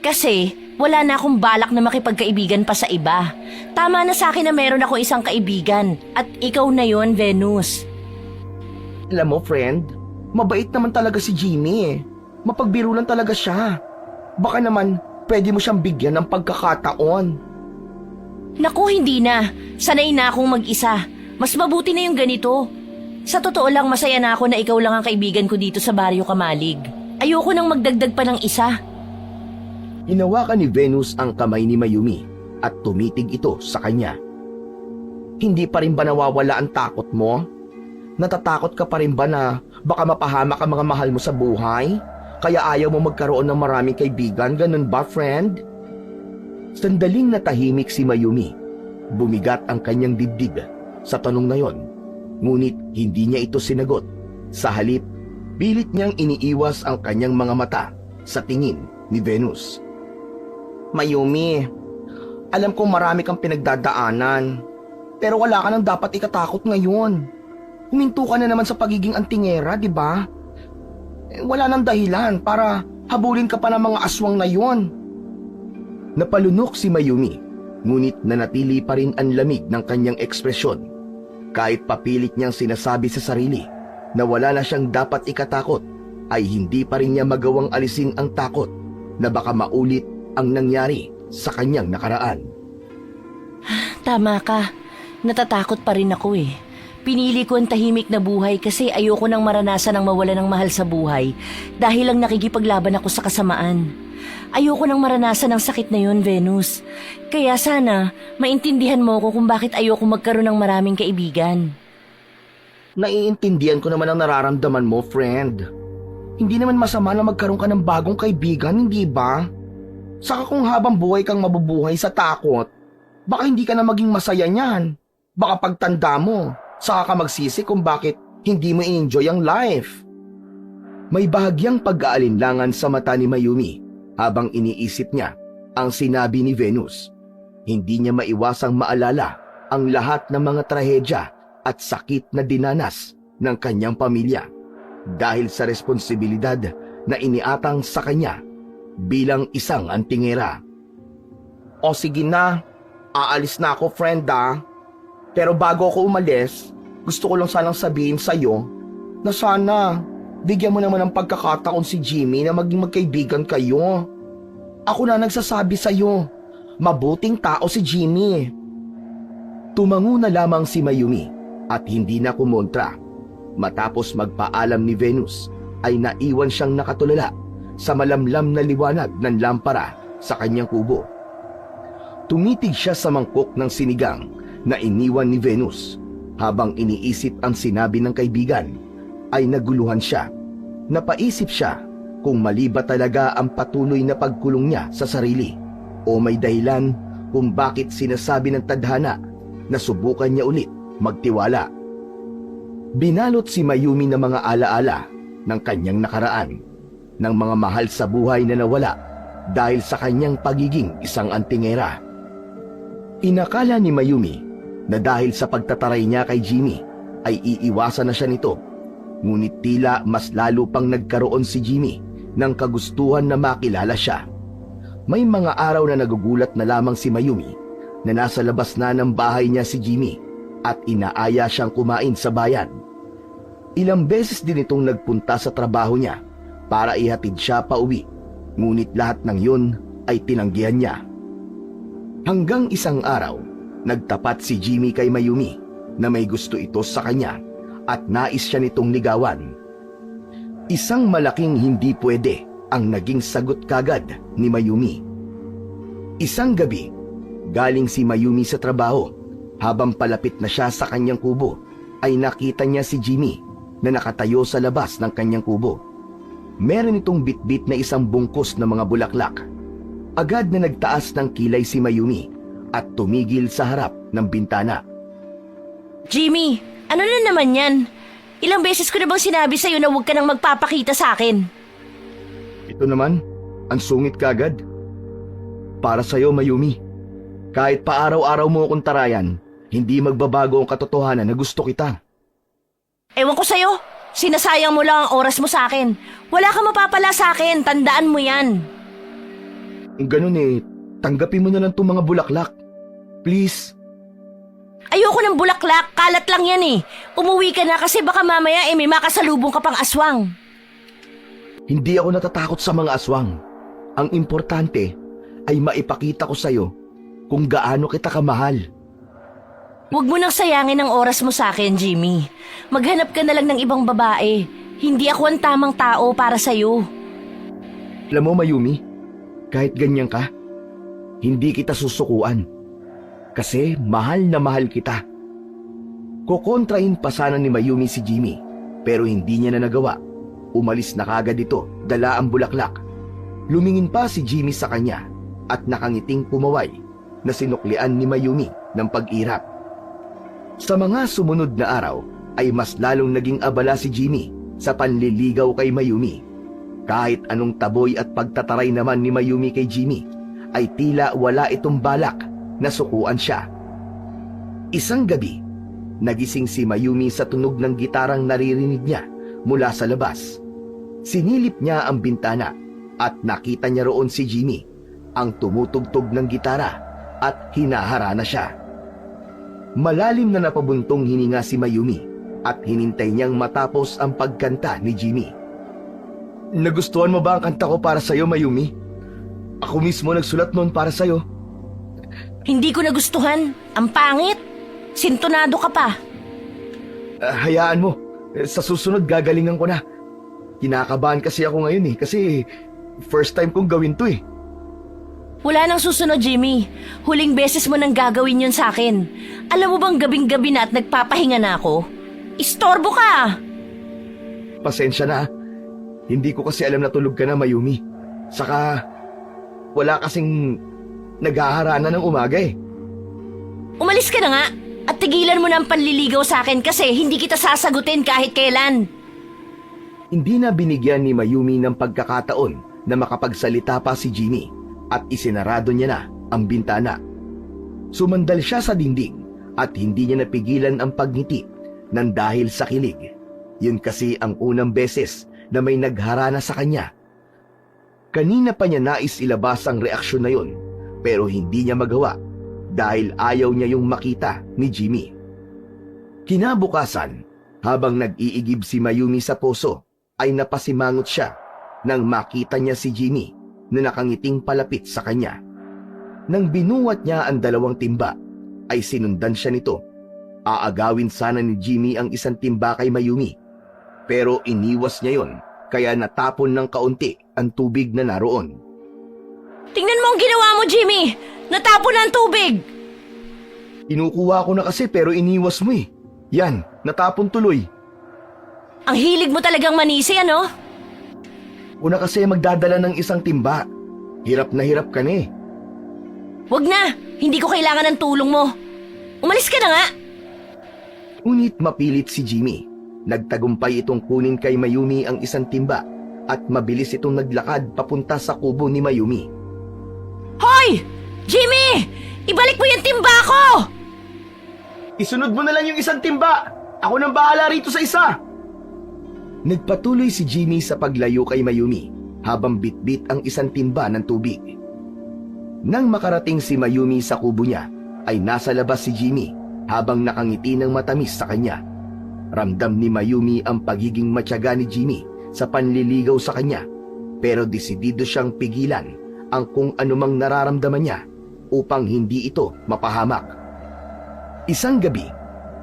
Kasi wala na akong balak na makipagkaibigan pa sa iba. Tama na sa akin na meron ako isang kaibigan. At ikaw na yon, Venus. Alam mo, friend, mabait naman talaga si Jimmy eh. Mapagbiro lang talaga siya. Baka naman, pwede mo siyang bigyan ng pagkakataon. Naku, hindi na. Sanay na akong mag-isa. Mas mabuti na yung ganito. Sa totoo lang, masaya na ako na ikaw lang ang kaibigan ko dito sa Baryo Kamalig. Ayoko nang magdagdag pa ng isa. Hinawakan ni Venus ang kamay ni Mayumi at tumitig ito sa kanya. Hindi pa rin ba nawawala ang takot mo? Natatakot ka pa rin ba na baka mapahamak ang mga mahal mo sa buhay? Kaya ayaw mo magkaroon ng maraming kaibigan, ganun ba, friend? Sandaling natahimik si Mayumi. Bumigat ang kanyang dibdib sa tanong na yon. Ngunit hindi niya ito sinagot. Sa halip, pilit niyang iniiwas ang kanyang mga mata sa tingin ni Venus. Mayumi, alam kong marami kang pinagdadaanan. Pero wala ka nang dapat ikatakot ngayon. Huminto ka na naman sa pagiging antingera, di ba? Wala nang dahilan para habulin ka pa ng mga aswang na yon. Napalunok si Mayumi ngunit nanatili pa rin ang lamig ng kanyang ekspresyon. Kahit papilit niyang sinasabi sa sarili na wala na siyang dapat ikatakot, ay hindi pa rin niya magawang alisin ang takot na baka maulit ang nangyari sa kanyang nakaraan. Tama ka. Natatakot pa rin ako eh. Pinili ko ang tahimik na buhay kasi ayoko nang maranasan ang mawala ng mahal sa buhay dahil lang nakikipaglaban ako sa kasamaan. Ayoko nang maranasan ang sakit na yun, Venus. Kaya sana, maintindihan mo ko kung bakit ayoko magkaroon ng maraming kaibigan. Naiintindihan ko naman ang nararamdaman mo, friend. Hindi naman masama na magkaroon ka ng bagong kaibigan, hindi ba? Saka kung habang buhay kang mabubuhay sa takot, baka hindi ka na maging masaya niyan. Baka pagtanda mo, saka ka magsisi kung bakit hindi mo i-enjoy ang life. May bahagyang pag-aalinlangan sa mata ni Mayumi habang iniisip niya ang sinabi ni Venus. Hindi niya maiwasang maalala ang lahat ng mga trahedya at sakit na dinanas ng kanyang pamilya dahil sa responsibilidad na iniatang sa kanya bilang isang antingera. O sige na, aalis na ako, friend ah. Pero bago ako umalis, gusto ko lang sanang sabihin sa'yo na sana bigyan mo naman ng pagkakataon si Jimmy na maging magkaibigan kayo. Ako na nagsasabi sa'yo, mabuting tao si Jimmy. Tumango na lamang si Mayumi at hindi na kumontra. Matapos magpaalam ni Venus, ay naiwan siyang nakatulala sa malamlam na liwanag ng lampara sa kanyang kubo. Tumitig siya sa mangkok ng sinigang na iniwan ni Venus. Habang iniisip ang sinabi ng kaibigan, ay naguluhan siya. Napaisip siya kung mali ba talaga ang patuloy na pagkulong niya sa sarili o may dahilan kung bakit sinasabi ng tadhana na subukan niya ulit magtiwala. Binalot si Mayumi ng mga alaala ng kanyang nakaraan, ng mga mahal sa buhay na nawala dahil sa kanyang pagiging isang antingera. Inakala ni Mayumi na dahil sa pagtataray niya kay Jimmy ay iiwasan na siya nito. Ngunit tila mas lalo pang nagkaroon si Jimmy ng kagustuhan na makilala siya. May mga araw na nagugulat na lamang si Mayumi na nasa labas na ng bahay niya si Jimmy at inaaya siyang kumain sa bayan. Ilang beses din itong nagpunta sa trabaho niya para ihatid siya pa uwi, ngunit lahat ng yun ay tinanggihan niya. Hanggang isang araw, nagtapat si Jimmy kay Mayumi na may gusto ito sa kanya at nais siya nitong ligawan. Isang malaking hindi pwede ang naging sagot kagad ni Mayumi. Isang gabi, galing si Mayumi sa trabaho. Habang palapit na siya sa kanyang kubo, ay nakita niya si Jimmy na nakatayo sa labas ng kanyang kubo. Meron itong bitbit na isang bungkus na mga bulaklak. Agad na nagtaas ng kilay si Mayumi at tumigil sa harap ng bintana. Jimmy, ano na naman yan? Ilang beses ko na bang sinabi sa'yo na huwag ka nang magpapakita sa akin? Ito naman, ang sungit kagad. Para sa'yo, Mayumi. Kahit pa araw-araw mo akong tarayan, hindi magbabago ang katotohanan na gusto kita. Ewan ko sa'yo. Sinasayang mo lang ang oras mo sa akin. Wala kang mapapala sa akin. Tandaan mo yan. Ganun eh, tanggapin mo na lang itong mga bulaklak. Please. Ayoko ng bulaklak. Kalat lang yan eh. Umuwi ka na kasi baka mamaya may makasalubong ka pang aswang. Hindi ako natatakot sa mga aswang. Ang importante ay maipakita ko sa'yo kung gaano kita kamahal. Huwag mo nang sayangin ang oras mo sa akin, Jimmy. Maghanap ka na lang ng ibang babae. Hindi ako ang tamang tao para sa'yo. Alam mo, Mayumi, kahit ganyan ka, hindi kita susukuan. Kasi mahal na mahal kita. Kukontrahin pa sana ni Mayumi si Jimmy, pero hindi niya na nagawa. Umalis na kagad ito, dala ang bulaklak. Lumingin pa si Jimmy sa kanya at nakangiting pumaway na sinuklian ni Mayumi ng pag-irap. Sa mga sumunod na araw ay mas lalong naging abala si Jimmy sa panliligaw kay Mayumi. Kahit anong taboy at pagtataray naman ni Mayumi kay Jimmy, ay tila wala itong balak na sukuan siya. Isang gabi, nagising si Mayumi sa tunog ng gitarang naririnig niya mula sa labas. Sinilip niya ang bintana at nakita niya roon si Jimmy, ang tumutugtog ng gitara at hinaharana siya. Malalim na napabuntong hininga si Mayumi at hinintay niyang matapos ang pagkanta ni Jimmy. Nagustuhan mo ba ang kanta ko para sa'yo, Mayumi? Ako mismo nagsulat noon para sa'yo. Hindi ko nagustuhan. Ang pangit. Sintonado ka pa. Hayaan mo. Sa susunod gagalingan ko na. Kinakabahan kasi ako ngayon kasi first time kong gawin to . Wala nang susunod, Jimmy. Huling beses mo nang gagawin yun sa akin. Alam mo bang gabing-gabi na at nagpapahinga na ako? Istorbo ka! Pasensya na. Hindi ko kasi alam na tulog ka na, Mayumi. Saka wala kasing naghaharana ng umaga . Umalis ka na nga at tigilan mo na ang panliligaw sa akin kasi hindi kita sasagutin kahit kailan. Hindi na binigyan ni Mayumi ng pagkakataon na makapagsalita pa si Jimmy at isinarado niya na ang bintana. Sumandal siya sa dingding at hindi niya napigilan ang pagngiti nang dahil sa kilig. Yun kasi ang unang beses na may nagharana sa kanya. Kanina pa niya nais ilabas ang reaksyon na yun pero hindi niya magawa dahil ayaw niya yung makita ni Jimmy. Kinabukasan, habang nag-iigib si Mayumi sa poso, ay napasimangot siya nang makita niya si Jimmy na nakangiting palapit sa kanya. Nang binuwat niya ang 2 timba, ay sinundan siya nito. Aagawin sana ni Jimmy ang 1 timba kay Mayumi, pero iniwas niya yon kaya natapon ng kaunti ang tubig na naroon. Tingnan mo ang ginawa mo, Jimmy! Natapon na ang tubig! Inukuha ko na kasi pero iniwas mo . Yan, natapon tuloy. Ang hilig mo talagang manisi, ano? Una kasi magdadala ng 1 timba. Hirap ka na . Wag na! Hindi ko kailangan ng tulong mo. Umalis ka na nga! Ngunit mapilit si Jimmy. Nagtagumpay itong kunin kay Mayumi ang 1 timba at mabilis itong naglakad papunta sa kubo ni Mayumi. Hoy! Jimmy! Ibalik mo yung timba ko! Isunod mo na lang yung 1 timba! Ako nang bahala rito sa isa! Nagpatuloy si Jimmy sa paglayo kay Mayumi habang bitbit ang 1 timba ng tubig. Nang makarating si Mayumi sa kubo niya, ay nasa labas si Jimmy habang nakangiti ng matamis sa kanya. Ramdam ni Mayumi ang pagiging matyaga ni Jimmy sa panliligaw sa kanya, pero desidido siyang pigilan ang kung anumang nararamdaman niya upang hindi ito mapahamak. Isang gabi,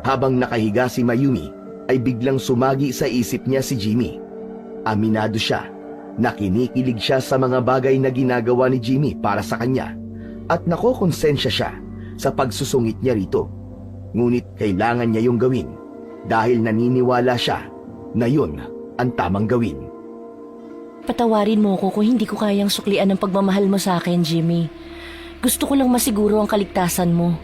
habang nakahiga si Mayumi, ay biglang sumagi sa isip niya si Jimmy. Aminado siya na kinikilig siya sa mga bagay na ginagawa ni Jimmy para sa kanya at nakokonsensya siya sa pagsusungit niya rito. Ngunit kailangan niya yung gawin dahil naniniwala siya na yun ang tamang gawin. Patawarin mo ko kung hindi ko kayang suklian ang pagmamahal mo sa akin, Jimmy. Gusto ko lang masiguro ang kaligtasan mo.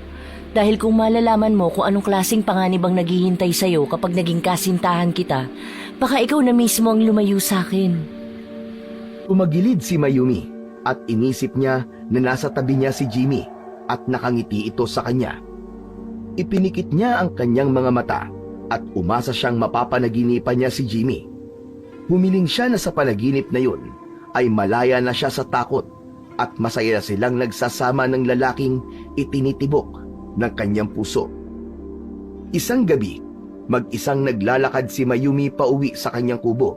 Dahil kung malalaman mo kung anong klaseng panganib ang naghihintay sa'yo kapag naging kasintahan kita, baka ikaw na mismo ang lumayo sa akin. Tumagilid si Mayumi at inisip niya na nasa tabi niya si Jimmy at nakangiti ito sa kanya. Ipinikit niya ang kanyang mga mata at umasa siyang mapapanaginipan niya si Jimmy. Humiling siya na sa panaginip na yun ay malaya na siya sa takot at masaya silang nagsasama ng lalaking itinitibok ng kanyang puso. Isang gabi, mag-isang naglalakad si Mayumi pauwi sa kanyang kubo.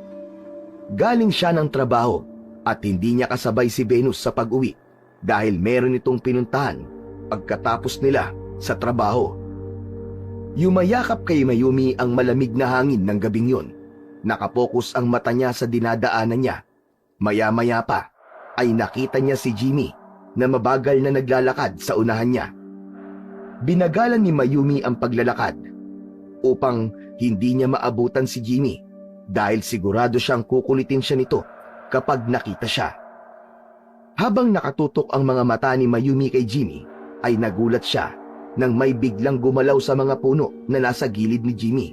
Galing siya ng trabaho at hindi niya kasabay si Venus sa pag-uwi dahil meron itong pinuntahan pagkatapos nila sa trabaho. Yumayakap kay Mayumi ang malamig na hangin ng gabing yun. Nakapokus ang mata niya sa dinadaanan niya. Maya-maya pa ay nakita niya si Jimmy na mabagal na naglalakad sa unahan niya. Binagalan ni Mayumi ang paglalakad upang hindi niya maabutan si Jimmy dahil sigurado siyang kukulitin siya nito kapag nakita siya. Habang nakatutok ang mga mata ni Mayumi kay Jimmy, ay nagulat siya nang may biglang gumalaw sa mga puno na nasa gilid ni Jimmy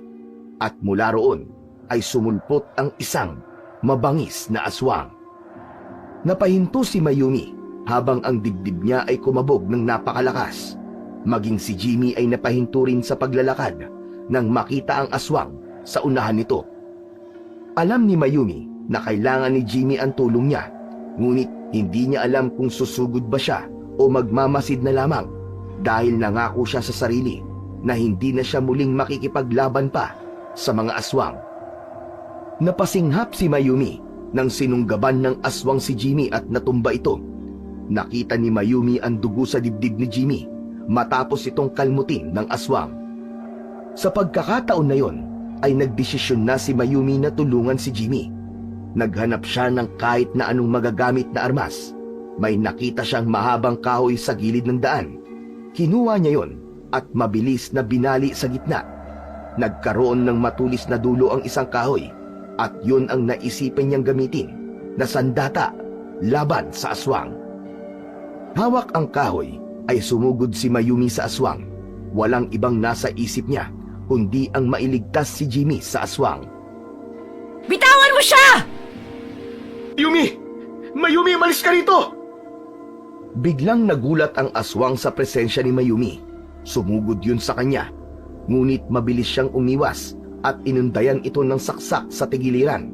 at mula roon ay sumulpot ang isang mabangis na aswang. Napahinto si Mayumi habang ang dibdib niya ay kumabog ng napakalakas. Maging si Jimmy ay napahinto rin sa paglalakad nang makita ang aswang sa unahan nito. Alam ni Mayumi na kailangan ni Jimmy ang tulong niya, ngunit hindi niya alam kung susugod ba siya o magmamasid na lamang dahil nangako siya sa sarili na hindi na siya muling makikipaglaban pa sa mga aswang. Napasinghap si Mayumi nang sinunggaban ng aswang si Jimmy at natumba ito. Nakita ni Mayumi ang dugo sa dibdib ni Jimmy matapos itong kalmutin ng aswang. Sa pagkakataon na yon ay nagdesisyon na si Mayumi na tulungan si Jimmy. Naghanap siya ng kahit na anong magagamit na armas. May nakita siyang mahabang kahoy sa gilid ng daan. Kinuha niya yon at mabilis na binali sa gitna. Nagkaroon ng matulis na dulo ang isang kahoy at yun ang naisipan niyang gamitin na sandata laban sa aswang. Hawak ang kahoy ay sumugod si Mayumi sa aswang. Walang ibang nasa isip niya kundi ang mailigtas si Jimmy sa aswang. Bitawan mo siya! Yumi! Mayumi, malis ka rito! Biglang nagulat ang aswang sa presensya ni Mayumi. Sumugod yun sa kanya, ngunit mabilis siyang umiwas at inundayan ito ng saksak sa tigiliran.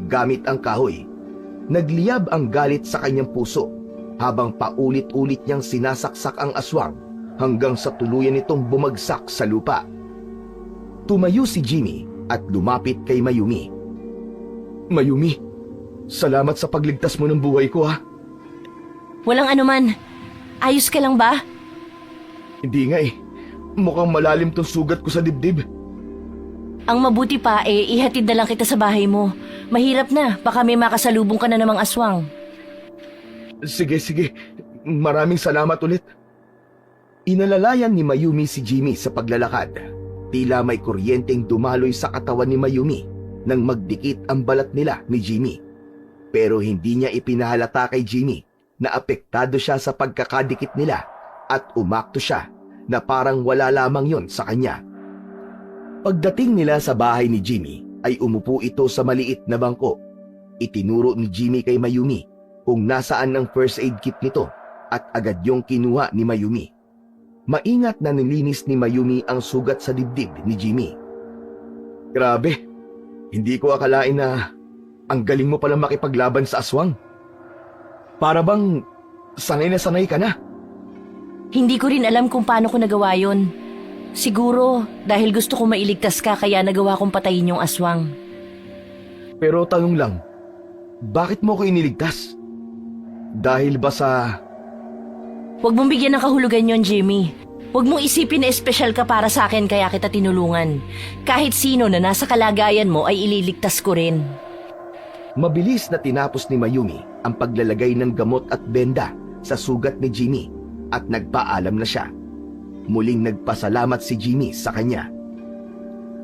Gamit ang kahoy, nagliyab ang galit sa kanyang puso habang paulit-ulit niyang sinasaksak ang aswang hanggang sa tuluyan itong bumagsak sa lupa. Tumayo si Jimmy at lumapit kay Mayumi. Mayumi, salamat sa pagligtas mo ng buhay ko, ha? Walang anuman. Ayos ka lang ba? Hindi nga eh. Mukhang malalim tong sugat ko sa dibdib. Ang mabuti pa ihatid na lang kita sa bahay mo. Mahirap na, baka may makasalubong ka na namang aswang. Sige. Maraming salamat ulit. Inalalayan ni Mayumi si Jimmy sa paglalakad. Tila may kuryenteng dumaloy sa katawan ni Mayumi nang magdikit ang balat nila ni Jimmy. Pero hindi niya ipinahalata kay Jimmy na apektado siya sa pagkakadikit nila at umakto siya na parang wala lamang yon sa kanya. Pagdating nila sa bahay ni Jimmy ay umupo ito sa maliit na bangko. Itinuro ni Jimmy kay Mayumi kung nasaan ang first aid kit nito at agad yung kinuha ni Mayumi. Maingat na nilinis ni Mayumi ang sugat sa dibdib ni Jimmy. Grabe, hindi ko akalain na ang galing mo pala makipaglaban sa aswang. Para bang sanay na sanay ka na. Hindi ko rin alam kung paano ko nagawa yon. Siguro dahil gusto ko mailigtas ka kaya nagawa kong patayin yung aswang. Pero tanong lang, bakit mo ko iniligtas? Dahil ba sa... Huwag mong bigyan ng kahulugan yon, Jimmy. Huwag mong isipin na espesyal ka para sa akin kaya kita tinulungan. Kahit sino na nasa kalagayan mo ay ililigtas ko rin. Mabilis na tinapos ni Mayumi ang paglalagay ng gamot at benda sa sugat ni Jimmy at nagpaalam na siya. Muling nagpasalamat si Jimmy sa kanya.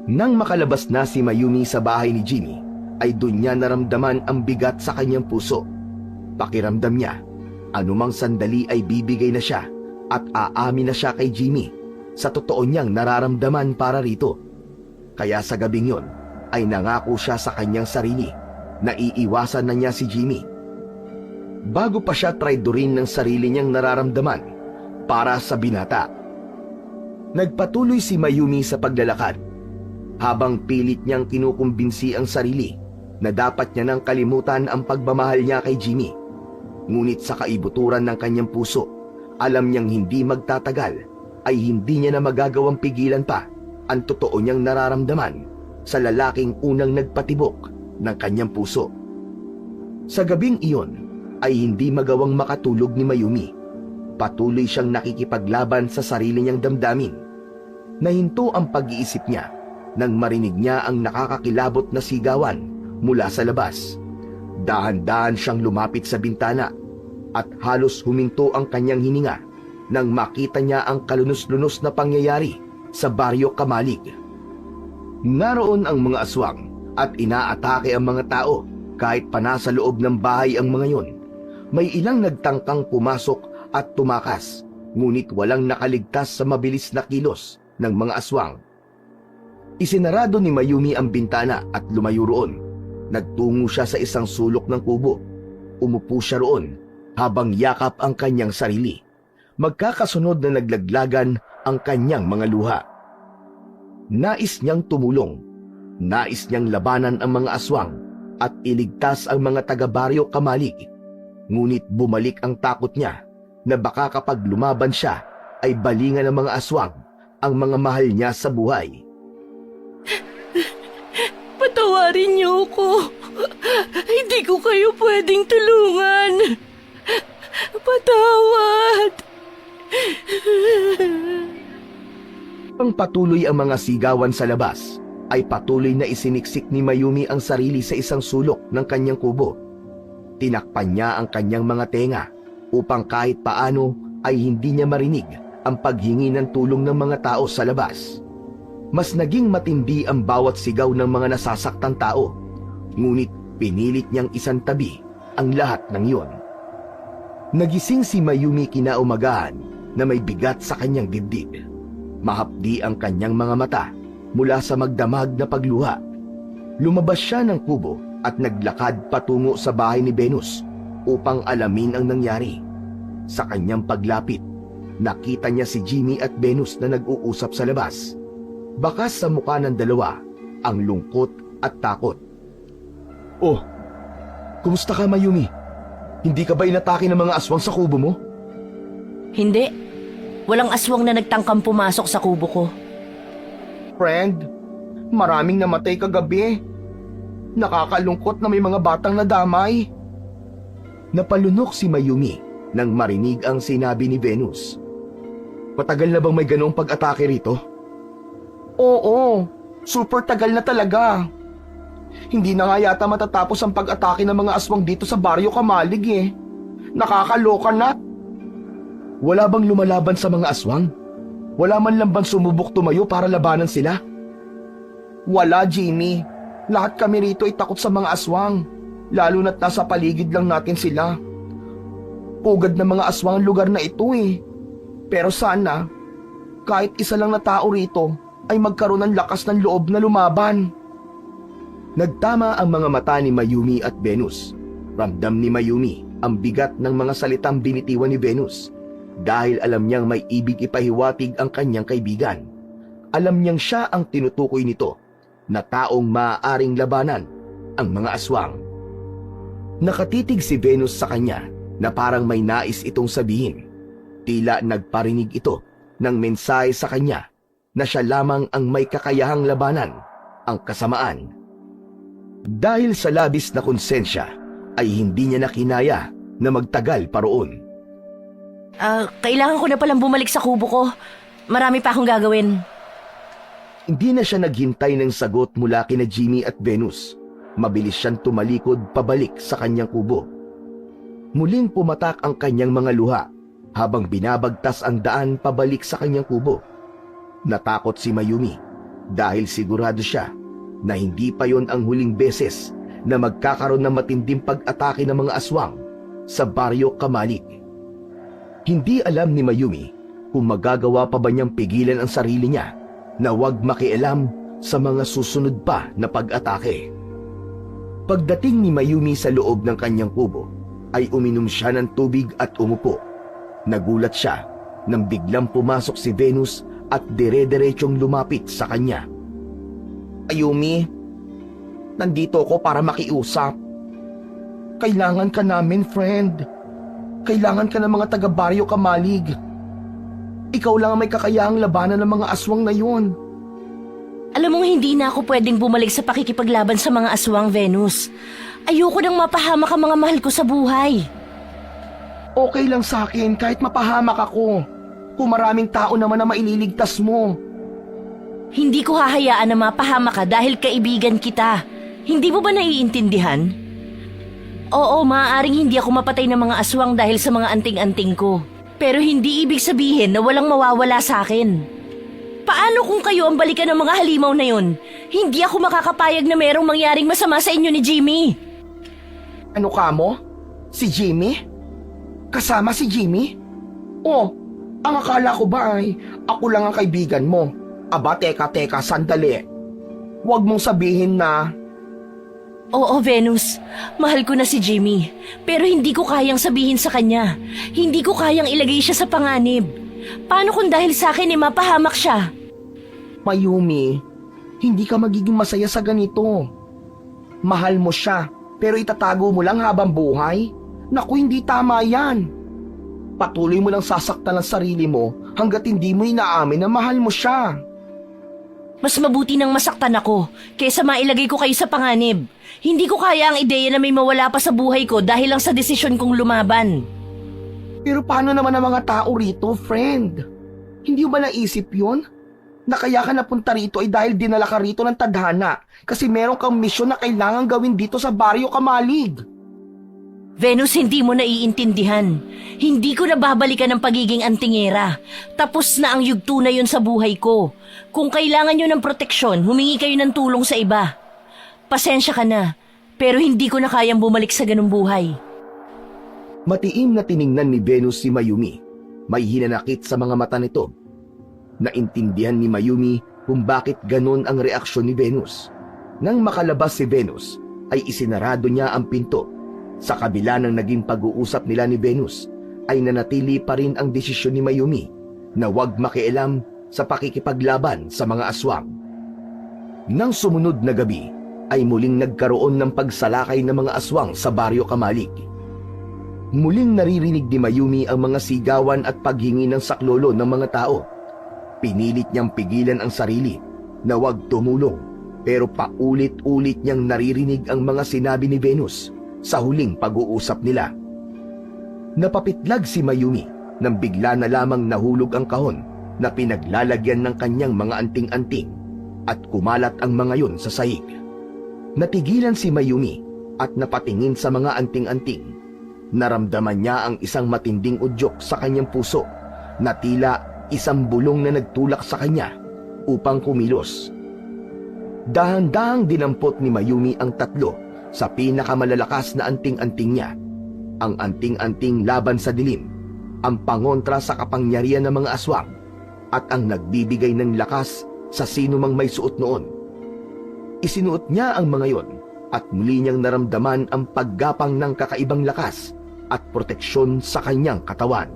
Nang makalabas na si Mayumi sa bahay ni Jimmy, ay doon niya naramdaman ang bigat sa kanyang puso. Pakiramdam niya, anumang sandali ay bibigay na siya at aamin na siya kay Jimmy sa totoo niyang nararamdaman para rito. Kaya sa gabing yon ay nangako siya sa kanyang sarili na iiwasan na niya si Jimmy. Bago pa siya traidorin ng sarili niyang nararamdaman para sa binata. Nagpatuloy si Mayumi sa paglalakad habang pilit niyang kinukumbinsi ang sarili na dapat niya nang kalimutan ang pagmamahal niya kay Jimmy. Ngunit sa kaibuturan ng kanyang puso, alam niyang hindi magtatagal ay hindi niya na magagawang pigilan pa ang totoo niyang nararamdaman sa lalaking unang nagpatibok ng kanyang puso. Sa gabing iyon ay hindi magawang makatulog ni Mayumi. Patuloy siyang nakikipaglaban sa sarili niyang damdamin. Nahinto ang pag-iisip niya nang marinig niya ang nakakakilabot na sigawan mula sa labas. Dahan-dahan siyang lumapit sa bintana at halos huminto ang kanyang hininga nang makita niya ang kalunos-lunos na pangyayari sa Baryo Kamalig. Naroon ang mga aswang at inaatake ang mga tao kahit pa nasa loob ng bahay ang mga yon. May ilang nagtangkang pumasok at tumakas, ngunit walang nakaligtas sa mabilis na kilos ng mga aswang. Isinarado ni Mayumi ang bintana at lumayo roon. Nagtungo siya sa isang sulok ng kubo. Umupo siya roon habang yakap ang kanyang sarili. Magkakasunod na naglaglagan ang kanyang mga luha. Nais niyang tumulong. Nais niyang labanan ang mga aswang at iligtas ang mga taga-Baryo Kamalig. Ngunit bumalik ang takot niya na baka kapag lumaban siya ay balingan ng mga aswang ang mga mahal niya sa buhay. Patawarin niyo ako. Hindi ko kayo pwedeng tulungan. Patawad. Ang patuloy ang mga sigawan sa labas, ay patuloy na isiniksik ni Mayumi ang sarili sa isang sulok ng kanyang kubo. Tinakpan niya ang kanyang mga tenga upang kahit paano ay hindi niya marinig ang paghingi ng tulong ng mga tao sa labas. Mas naging matindi ang bawat sigaw ng mga nasasaktang tao, ngunit pinilit niyang isantabi ang lahat ng iyon. Nagising si Mayumi kinaumagahan na may bigat sa kanyang dibdib. Mahapdi ang kanyang mga mata mula sa magdamag na pagluha. Lumabas siya ng kubo at naglakad patungo sa bahay ni Venus upang alamin ang nangyari. Sa kanyang paglapit, nakita niya si Jimmy at Venus na nag-uusap sa labas. Bakas sa mukha ng dalawa ang lungkot at takot. "Oh, kumusta ka, Mayumi? Hindi ka ba inatake ng mga aswang sa kubo mo?" Hindi. Walang aswang na nagtangkang pumasok sa kubo ko. Friend, maraming namatay kagabi. Nakakalungkot na may mga batang nadamay. Napalunok si Mayumi nang marinig ang sinabi ni Venus. "Matagal na bang may ganoong pag-atake rito?" Oo, super tagal na talaga. Hindi na nga yata matatapos ang pag-atake ng mga aswang dito sa Baryo Kamalig eh. Nakakaloka na. Wala bang lumalaban sa mga aswang? Wala man lang bang sumubok tumayo para labanan sila? Wala, Jimmy. Lahat kami rito ay takot sa mga aswang. Lalo na't nasa paligid lang natin sila. Pugad ng mga aswang ang lugar na ito eh. Pero sana, kahit isa lang na tao rito ay magkaroon ng lakas ng loob na lumaban. Nagtama ang mga mata ni Mayumi at Venus. Ramdam ni Mayumi ang bigat ng mga salitang binitiwan ni Venus dahil alam niyang may ibig ipahiwatig ang kanyang kaibigan. Alam niyang siya ang tinutukoy nito na taong maaaring labanan ang mga aswang. Nakatitig si Venus sa kanya na parang may nais itong sabihin. Tila nagparinig ito ng mensahe sa kanya na siya lamang ang may kakayahang labanan ang kasamaan. Dahil sa labis na konsensya ay hindi niya nakinaya na magtagal pa roon. Kailangan ko na palang bumalik sa kubo ko. Marami pa akong gagawin. Hindi na siya naghintay ng sagot mula kina Jimmy at Venus. Mabilis siyang tumalikod pabalik sa kanyang kubo. Muling pumatak ang kanyang mga luha habang binabagtas ang daan pabalik sa kanyang kubo. Natakot si Mayumi dahil sigurado siya na hindi pa yon ang huling beses na magkakaroon ng matinding pag-atake ng mga aswang sa Baryo Kamalig. Hindi alam ni Mayumi kung magagawa pa ba niyang pigilan ang sarili niya na huwag makialam sa mga susunod pa na pag-atake. Pagdating ni Mayumi sa loob ng kanyang kubo, ay uminom siya ng tubig at umupo. Nagulat siya nang biglang pumasok si Venus at dire-diretsyong lumapit sa kanya. Ayumi, nandito ako para makiusap. Kailangan ka namin, friend. Kailangan ka ng mga taga-Baryo Kamalig. Ikaw lang ang may kakayahang labanan ng mga aswang na yun. Alam mong hindi na ako pwedeng bumalik sa pakikipaglaban sa mga aswang, Venus. Ayoko nang mapahamak ang mga mahal ko sa buhay. Okay lang sa akin kahit mapahamak ako. Kung maraming tao naman na maililigtas mo. Hindi ko hahayaan na mapahamak ka dahil kaibigan kita. Hindi mo ba naiintindihan? Oo, maaaring hindi ako mapatay ng mga aswang dahil sa mga anting-anting ko. Pero hindi ibig sabihin na walang mawawala sa akin. Paano kung kayo ang balikan ng mga halimaw na yun? Hindi ako makakapayag na merong mangyaring masama sa inyo ni Jimmy. Ano ka mo? Si Jimmy? Kasama si Jimmy? Oh, ang akala ko ba ay ako lang ang kaibigan mo? Aba, teka, sandali. Huwag mong sabihin na... Oo, Venus. Mahal ko na si Jimmy. Pero hindi ko kayang sabihin sa kanya. Hindi ko kayang ilagay siya sa panganib. Paano kung dahil sa akin mapahamak siya? Mayumi, hindi ka magiging masaya sa ganito. Mahal mo siya, pero itatago mo lang habang buhay? Naku, hindi tama yan. Patuloy mo lang sasaktan ang sarili mo hanggat hindi mo inaamin na mahal mo siya. Mas mabuti nang masaktan ako kaysa mailagay ko kayo sa panganib. Hindi ko kaya ang ideya na may mawala pa sa buhay ko dahil lang sa desisyon kong lumaban. Pero paano naman ang mga tao rito, friend? Hindi mo ba naisip yun? Na kaya ka napunta rito ay dahil dinala ka rito ng tadhana kasi meron kang misyon na kailangan gawin dito sa Baryo Kamalig. Venus, hindi mo naiintindihan. Hindi ko nababalikan ang pagiging antingera. Tapos na ang yugto na yun sa buhay ko. Kung kailangan nyo ng proteksyon, humingi kayo ng tulong sa iba. Pasensya ka na, pero hindi ko na kayang bumalik sa ganung buhay. Matiim na tiningnan ni Venus si Mayumi. May hinanakit sa mga mata nito. Naintindihan ni Mayumi kung bakit ganon ang reaksyon ni Venus. Nang makalabas si Venus, ay isinarado niya ang pinto. Sa kabila ng naging pag-uusap nila ni Venus, ay nanatili pa rin ang desisyon ni Mayumi na huwag makialam sa pakikipaglaban sa mga aswang. Nang sumunod na gabi, ay muling nagkaroon ng pagsalakay ng mga aswang sa Baryo Kamalig. Muling naririnig ni Mayumi ang mga sigawan at paghingi ng saklolo ng mga tao. Pinilit niyang pigilan ang sarili na huwag tumulong, pero paulit-ulit niyang naririnig ang mga sinabi ni Venus sa huling pag-uusap nila. Napapitlag si Mayumi nang bigla na lamang nahulog ang kahon na pinaglalagyan ng kanyang mga anting-anting at kumalat ang mga yon sa sahig. Natigilan si Mayumi at napatingin sa mga anting-anting. Naramdaman niya ang isang matinding udyok sa kanyang puso na tila isang bulong na nagtulak sa kanya upang kumilos. Dahan-dahang dinampot ni Mayumi ang tatlo sa pinakamalalakas na anting-anting niya. Ang anting-anting laban sa dilim, ang pangontra sa kapangyarihan ng mga aswang, at ang nagbibigay ng lakas sa sino mang may suot noon. Isinuot niya ang mga yon at muli niyang naramdaman ang paggapang ng kakaibang lakas at proteksyon sa kanyang katawan.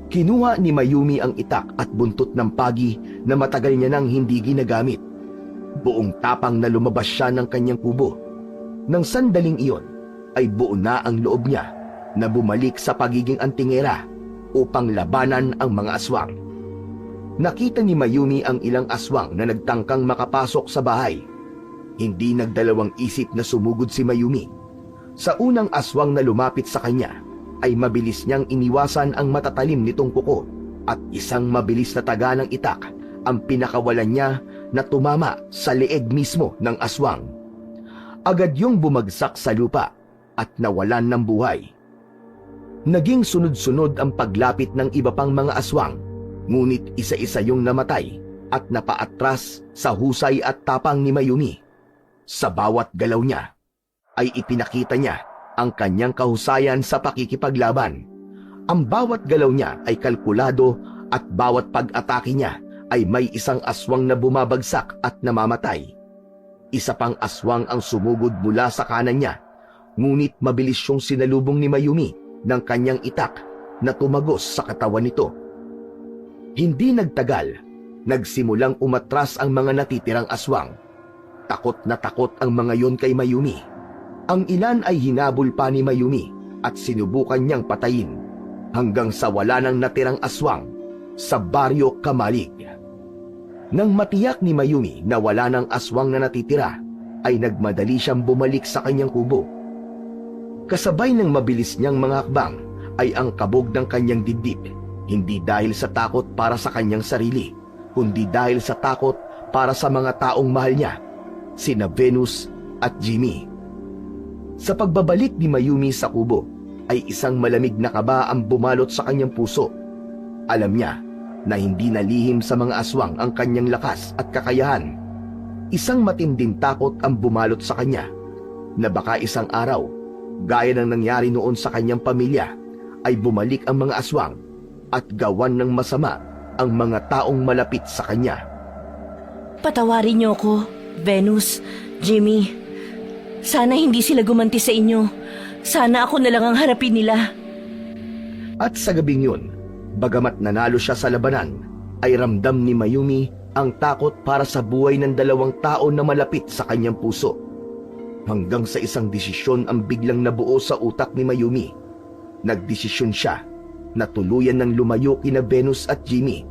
Kinuha ni Mayumi ang itak at buntot ng pagi na matagal niya nang hindi ginagamit. Buong tapang na lumabas siya ng kanyang kubo. Nang sandaling iyon, ay buo na ang loob niya na bumalik sa pagiging antingera upang labanan ang mga aswang. Nakita ni Mayumi ang ilang aswang na nagtangkang makapasok sa bahay. Hindi nagdalawang isip na sumugod si Mayumi. Sa unang aswang na lumapit sa kanya, ay mabilis niyang iniwasan ang matatalim nitong kuko at isang mabilis na taga ng itak ang pinakawalan niya na tumama sa leeg mismo ng aswang. Agad yung bumagsak sa lupa at nawalan ng buhay. Naging sunod-sunod ang paglapit ng iba pang mga aswang, ngunit isa-isa yung namatay at napaatras sa husay at tapang ni Mayumi. Sa bawat galaw niya, ay ipinakita niya ang kanyang kahusayan sa pakikipaglaban. Ang bawat galaw niya ay kalkulado at bawat pag-atake niya ay may isang aswang na bumabagsak at namamatay. Isa pang aswang ang sumugod mula sa kanan niya, ngunit mabilis siyang sinalubong ni Mayumi ng kanyang itak na tumagos sa katawan nito. Hindi nagtagal, nagsimulang umatras ang mga natitirang aswang. Takot na takot ang mga yon kay Mayumi. Ang ilan ay hinabol pa ni Mayumi at sinubukan niyang patayin hanggang sa wala nang natirang aswang sa Baryo Kamalig. Nang matiyak ni Mayumi na wala nang aswang na natitira, ay nagmadali siyang bumalik sa kanyang kubo. Kasabay ng mabilis niyang mga hakbang ay ang kabog ng kanyang dibdib, hindi dahil sa takot para sa kanyang sarili, kundi dahil sa takot para sa mga taong mahal niya, sina Venus at Jimmy. Sa pagbabalik ni Mayumi sa kubo, ay isang malamig na kaba ang bumalot sa kanyang puso. Alam niya na hindi nalihim sa mga aswang ang kanyang lakas at kakayahan. Isang matinding takot ang bumalot sa kanya, na baka isang araw, gaya ng nangyari noon sa kanyang pamilya, ay bumalik ang mga aswang at gawan ng masama ang mga taong malapit sa kanya. Patawarin niyo ko, Venus, Jimmy. Sana hindi sila gumanti sa inyo. Sana ako na lang ang harapin nila. At sa gabing yun, bagamat nanalo siya sa labanan, ay ramdam ni Mayumi ang takot para sa buhay ng dalawang tao na malapit sa kanyang puso. Hanggang sa isang desisyon ang biglang nabuo sa utak ni Mayumi. Nagdesisyon siya na tuluyan ng lumayo kina Venus at Jimmy.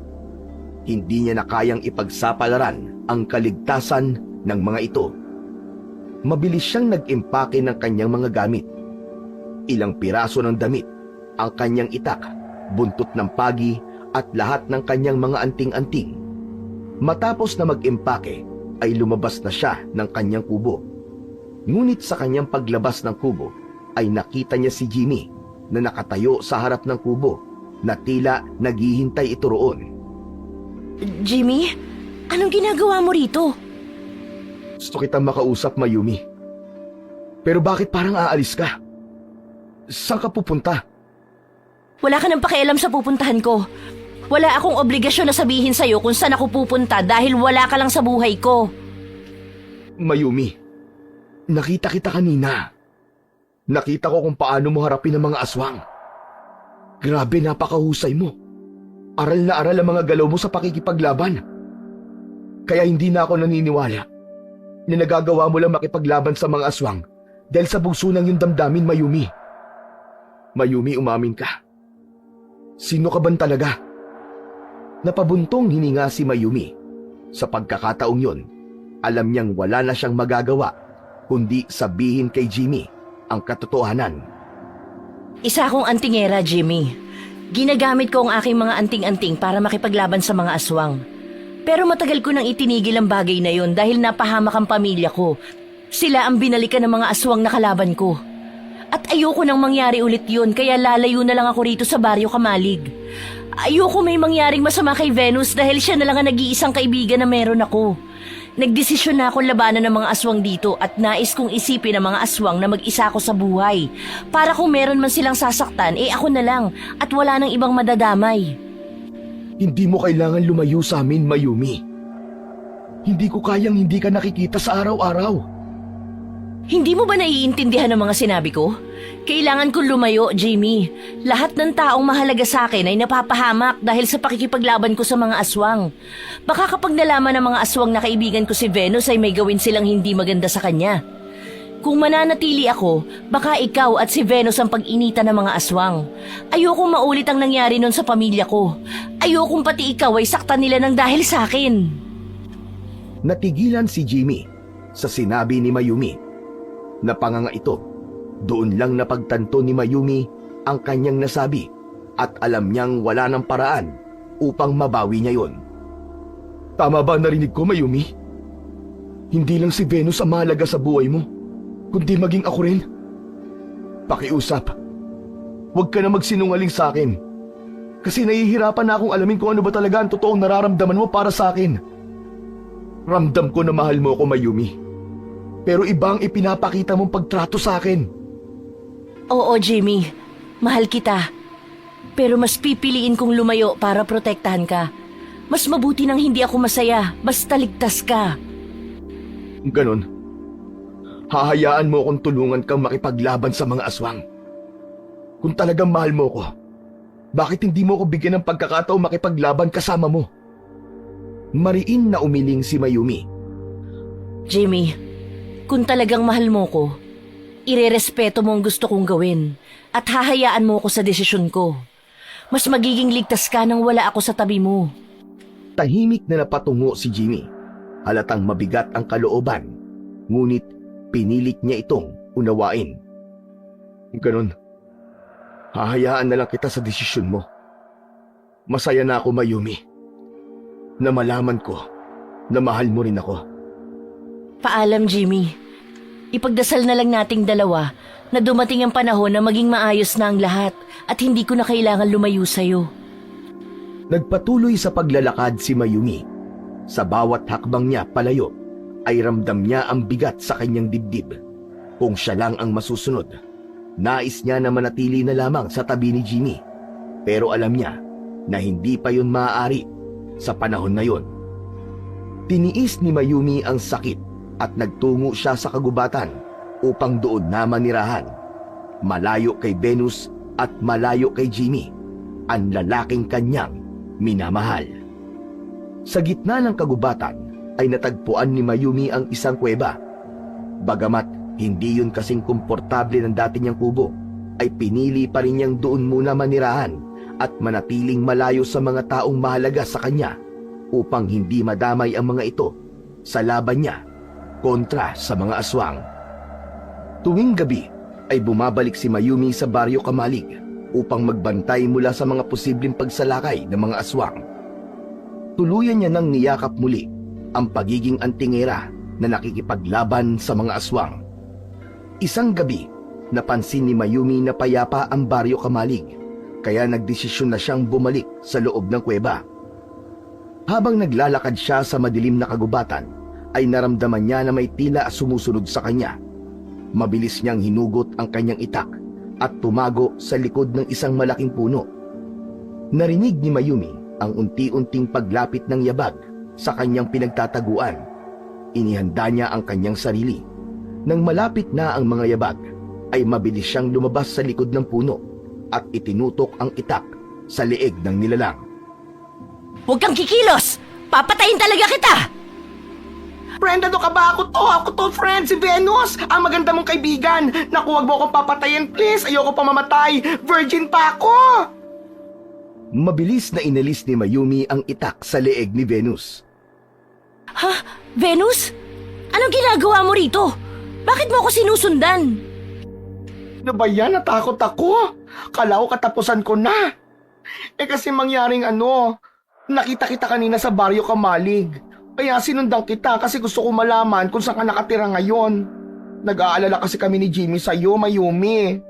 Hindi niya na kayang ipagsapalaran ang kaligtasan ng mga ito. Mabilis siyang nag-impake ng kanyang mga gamit. Ilang piraso ng damit, ang kanyang itak, buntot ng pagi at lahat ng kanyang mga anting-anting. Matapos na mag-impake ay lumabas na siya ng kanyang kubo. Ngunit sa kanyang paglabas ng kubo ay nakita niya si Jimmy na nakatayo sa harap ng kubo na tila naghihintay ito roon. Jimmy, anong ginagawa mo rito? Gusto kitang makausap, Mayumi. Pero bakit parang aalis ka? Saan ka pupunta? Wala ka nang pakialam sa pupuntahan ko. Wala akong obligasyon na sabihin sa'yo kung saan ako pupunta dahil wala ka lang sa buhay ko. Mayumi, nakita kita kanina. Nakita ko kung paano mo harapin ang mga aswang. Grabe, napakahusay mo. Aral na aral ang mga galaw mo sa pakikipaglaban. Kaya hindi na ako naniniwala na nagagawa mo lang makipaglaban sa mga aswang dahil sa bugso ng iyong damdamin, Mayumi. Mayumi, umamin ka. Sino ka ban talaga? Napabuntong hininga si Mayumi. Sa pagkakataong yon, alam niyang wala na siyang magagawa kundi sabihin kay Jimmy ang katotohanan. Isa akong antingera, Jimmy. Ginagamit ko ang aking mga anting-anting para makipaglaban sa mga aswang. Pero matagal ko nang itinigil ang bagay na yon dahil napahamak ang pamilya ko. Sila ang binalikan ng mga aswang na kalaban ko. At ayoko nang mangyari ulit yun kaya lalayo na lang ako rito sa Baryo Kamalig. Ayoko may mangyaring masama kay Venus dahil siya na lang ang nag-iisang kaibigan na meron ako. Nagdesisyon na akong labanan ng mga aswang dito at nais kong isipin ang mga aswang na mag-isa ako sa buhay. Para kung meron man silang sasaktan, ako na lang at wala nang ibang madadamay. Hindi mo kailangan lumayo sa amin, Mayumi. Hindi ko kayang hindi ka nakikita sa araw-araw. Hindi mo ba naiintindihan ang mga sinabi ko? Kailangan kong lumayo, Jamie. Lahat ng taong mahalaga sa akin ay napapahamak dahil sa pakikipaglaban ko sa mga aswang. Baka kapag nalaman ng mga aswang na kaibigan ko si Venus ay may gawin silang hindi maganda sa kanya. Kung mananatili ako, baka ikaw at si Venus ang pag-initan ng mga aswang. Ayokong maulit ang nangyari nun sa pamilya ko. Ayokong pati ikaw ay saktan nila ng dahil sa akin. Natigilan si Jimmy sa sinabi ni Mayumi. Napanganga ito. Doon lang napagtanto ni Mayumi ang kanyang nasabi at alam niyang wala ng paraan upang mabawi niya yon. Tama ba narinig ko, Mayumi? Hindi lang si Venus ang mahalaga sa buhay mo, kundi maging ako rin. Pakiusap. Huwag ka na magsinungaling sa akin. Kasi nahihirapan na akong alamin kung ano ba talaga ang totoong nararamdaman mo para sa akin. Ramdam ko na mahal mo ako, Mayumi. Pero iba ang ipinapakita mong pagtrato sa akin. Oo, Jimmy. Mahal kita. Pero mas pipiliin kong lumayo para protektahan ka. Mas mabuti nang hindi ako masaya, basta ligtas ka. Ganon. Hahayaan mo akong tulungan kang makipaglaban sa mga aswang. Kung talagang mahal mo ko, bakit hindi mo ko bigyan ng pagkakataong makipaglaban kasama mo? Mariin na umiling si Mayumi. Jimmy, kung talagang mahal mo ko, irerespeto mo ang gusto kong gawin at hahayaan mo ko sa desisyon ko. Mas magiging ligtas ka nang wala ako sa tabi mo. Tahimik na napatungo si Jimmy. Halatang mabigat ang kalooban, ngunit pinilit niya itong unawain. Ganon. Hahayaan na lang kita sa desisyon mo. Masaya na ako, Mayumi, na malaman ko na mahal mo rin ako. Paalam, Jimmy. Ipagdasal na lang nating dalawa na dumating ang panahon na maging maayos na ang lahat at hindi ko na kailangan lumayo sa'yo. Nagpatuloy sa paglalakad si Mayumi. Sa bawat hakbang niya palayo, ay ramdam niya ang bigat sa kanyang dibdib. Kung siya lang ang masusunod, nais niya na manatili na lamang sa tabi ni Jimmy. Pero alam niya na hindi pa yun maaari sa panahon na yun. Tiniis ni Mayumi ang sakit at nagtungo siya sa kagubatan upang doon na manirahan. Malayo kay Venus at malayo kay Jimmy, ang lalaking kanyang minamahal. Sa gitna ng kagubatan ay natagpuan ni Mayumi ang isang kuweba. Bagamat hindi yun kasing komportable ng dati niyang kubo, ay pinili pa rin niyang doon muna manirahan at manatiling malayo sa mga taong mahalaga sa kanya upang hindi madamay ang mga ito sa laban niya kontra sa mga aswang. Tuwing gabi ay bumabalik si Mayumi sa Baryo Kamalig upang magbantay mula sa mga posibleng pagsalakay ng mga aswang. Tuluyan niya nang niyakap muli ang pagiging antingera na nakikipaglaban sa mga aswang. Isang gabi, napansin ni Mayumi na payapa ang Baryo Kamalig, kaya nagdesisyon na siyang bumalik sa loob ng kuweba. Habang naglalakad siya sa madilim na kagubatan, ay naramdaman niya na may tila sumusunod sa kanya. Mabilis niyang hinugot ang kanyang itak at tumago sa likod ng isang malaking puno. Narinig ni Mayumi ang unti-unting paglapit ng yabag sa kanyang pinagtataguan. Inihanda niya ang kanyang sarili. Nang malapit na ang mga yabag, ay mabilis siyang lumabas sa likod ng puno at itinutok ang itak sa leeg ng nilalang. Huwag kang kikilos! Papatayin talaga kita! Friend, ano ka ba? Ako to, friend, si Venus. Ang maganda mong kaibigan. Naku, wag mo akong papatayin, please. Ayoko pa mamatay. Virgin pa ako. Mabilis na inalis ni Mayumi ang itak sa leeg ni Venus. Ha? Venus? Anong ginagawa mo rito? Bakit mo ako sinusundan? Ano ba yan? Natakot ako. Kala ko katapusan ko na. Kasi mangyaring nakita kita kanina sa Baryo Kamalig. Kaya sinundan kita kasi gusto ko malaman kung saan ka nakatira ngayon. Nag-aalala kasi kami ni Jimmy sa'yo, Mayumi.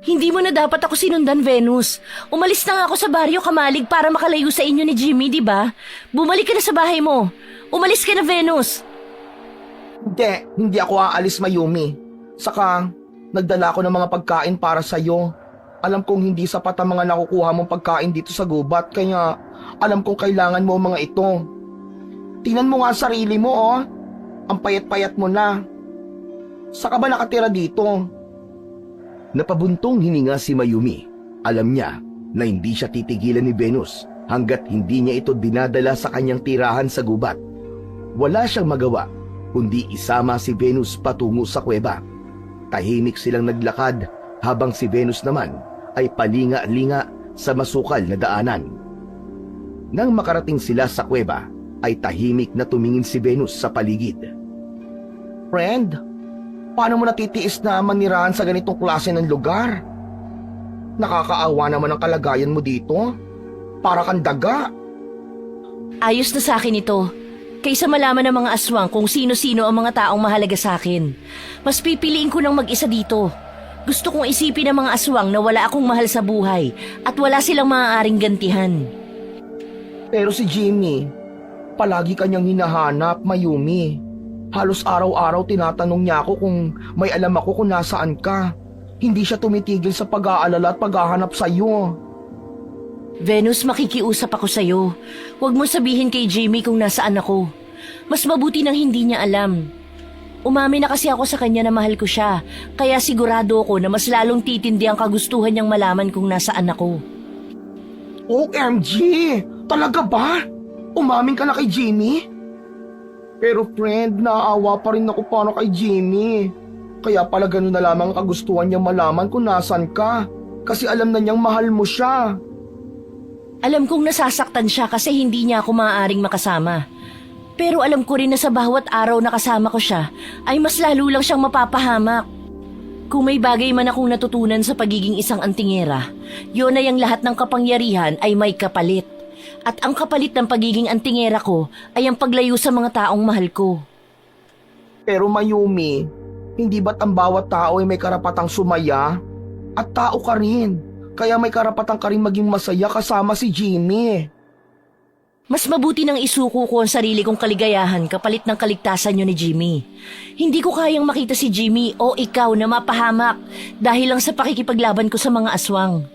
Hindi mo na dapat ako sinundan, Venus. Umalis na nga ako sa Baryo Kamalig para makalayo sa inyo ni Jimmy, di ba? Bumalik ka na sa bahay mo. Umalis ka na, Venus. Hindi ako aalis, Mayumi. Saka, nagdala ko ng mga pagkain para sa'yo. Alam kong hindi sapat ang mga nakukuha mong pagkain dito sa gubat, kaya alam kong kailangan mo ang mga ito. Tingnan mo nga ang sarili mo, oh. Ang payat-payat mo na. Saka ba nakatira dito? Napabuntong hininga si Mayumi. Alam niya na hindi siya titigilan ni Venus hanggat hindi niya ito dinadala sa kanyang tirahan sa gubat. Wala siyang magawa kundi isama si Venus patungo sa kuweba. Tahimik silang naglakad habang si Venus naman ay palinga-linga sa masukal na daanan. Nang makarating sila sa kuweba, ay tahimik na tumingin si Venus sa paligid. Friend, paano mo natitiis na manirahan sa ganitong klase ng lugar? Nakakaawa naman ang kalagayan mo dito. Para kang daga. Ayos na sa akin ito. Kaysa malaman ng mga aswang kung sino-sino ang mga taong mahalaga sa akin. Mas pipiliin ko ng mag-isa dito. Gusto kong isipin ng mga aswang na wala akong mahal sa buhay at wala silang maaaring gantihan. Pero si Jimmy, palagi kanyang hinahanap, Mayumi. Halos araw-araw tinatanong niya ako kung may alam ako kung nasaan ka. Hindi siya tumitigil sa pag-aalala at paghahanap sa'yo. Venus, makikiusap ako sa'yo. Huwag mo sabihin kay Jimmy kung nasaan ako. Mas mabuti nang hindi niya alam. Umamin na kasi ako sa kanya na mahal ko siya, kaya sigurado ako na mas lalong titindi ang kagustuhan niyang malaman kung nasaan ako. OMG! Talaga ba? Umamin ka na kay Jimmy? Pero friend, naaawa pa rin ako para kay Jimmy. Kaya pala ganun na lamang ang kagustuhan niyang malaman kung nasan ka. Kasi alam na niyang mahal mo siya. Alam kong nasasaktan siya kasi hindi niya ako maaaring makasama. Pero alam ko rin na sa bawat araw na kasama ko siya, ay mas lalo lang siyang mapapahamak. Kung may bagay man akong natutunan sa pagiging isang antingera, yun ay ang lahat ng kapangyarihan ay may kapalit. At ang kapalit ng pagiging antingera ko ay ang paglayo sa mga taong mahal ko. Pero Mayumi, hindi ba't ang bawat tao ay may karapatang sumaya? At tao ka rin, kaya may karapatang ka rin maging masaya kasama si Jimmy. Mas mabuti nang isuko ko ang sarili kong kaligayahan kapalit ng kaligtasan niyo ni Jimmy. Hindi ko kayang makita si Jimmy o ikaw na mapahamak dahil lang sa pakikipaglaban ko sa mga aswang.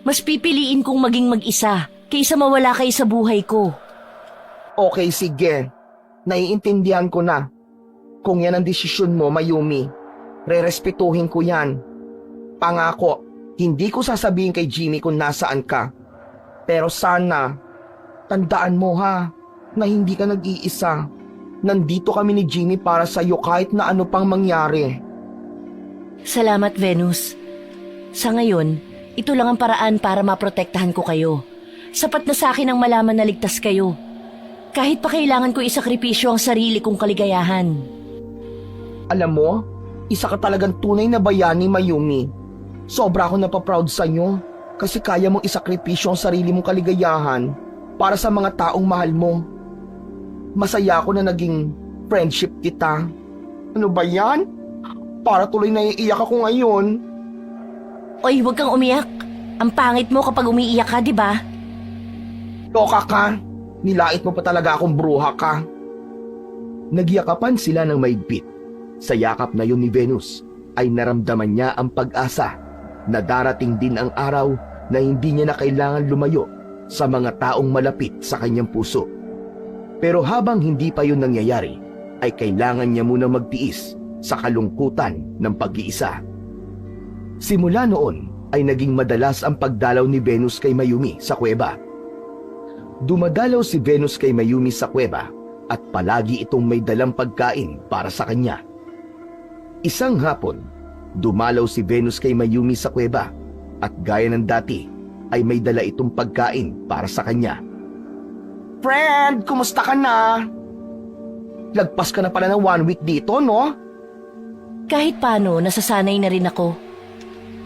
Mas pipiliin kong maging mag-isa kaysa mawala kayo sa buhay ko. Okay, sige. Naiintindihan ko na. Kung yan ang desisyon mo, Mayumi, rerespetuhin ko yan. Pangako, hindi ko sasabihin kay Jimmy kung nasaan ka. Pero sana, tandaan mo ha, na hindi ka nag-iisa. Nandito kami ni Jimmy para sa'yo kahit na ano pang mangyari. Salamat, Venus. Sa ngayon, Ito lang ang paraan para maprotektahan ko kayo. Sapat na sa akin ang malaman na ligtas kayo. Kahit pa kailangan ko isakripisyo ang sarili kong kaligayahan. Alam mo, isa ka talagang tunay na bayani, Mayumi. Sobra ako napaproud sa'yo kasi kaya mong isakripisyo ang sarili mong kaligayahan para sa mga taong mahal mo. Masaya ako na naging friendship kita. Ano ba yan? Para tuloy na iiyak ako ngayon. Oy, huwag kang umiyak. Ang pangit mo kapag umiiyak ka, di ba? Loka ka. Nilait mo pa talaga akong bruha ka. Nagyakapan sila ng maigpit. Sa yakap na yun ni Venus ay naramdaman niya ang pag-asa na darating din ang araw na hindi niya na kailangan lumayo sa mga taong malapit sa kanyang puso. Pero habang hindi pa yun nangyayari, ay kailangan niya muna magtiis sa kalungkutan ng pag-iisa. Simula noon ay naging madalas ang pagdalaw ni Venus kay Mayumi sa kuweba. Dumadalaw si Venus kay Mayumi sa kuweba at palagi itong may dalang pagkain para sa kanya. Isang hapon, dumalaw si Venus kay Mayumi sa kuweba at gaya ng dati ay may dala itong pagkain para sa kanya. Friend, kumusta ka na? Lagpas ka na pala ng 1 week dito, no? Kahit paano, nasasanay na rin ako.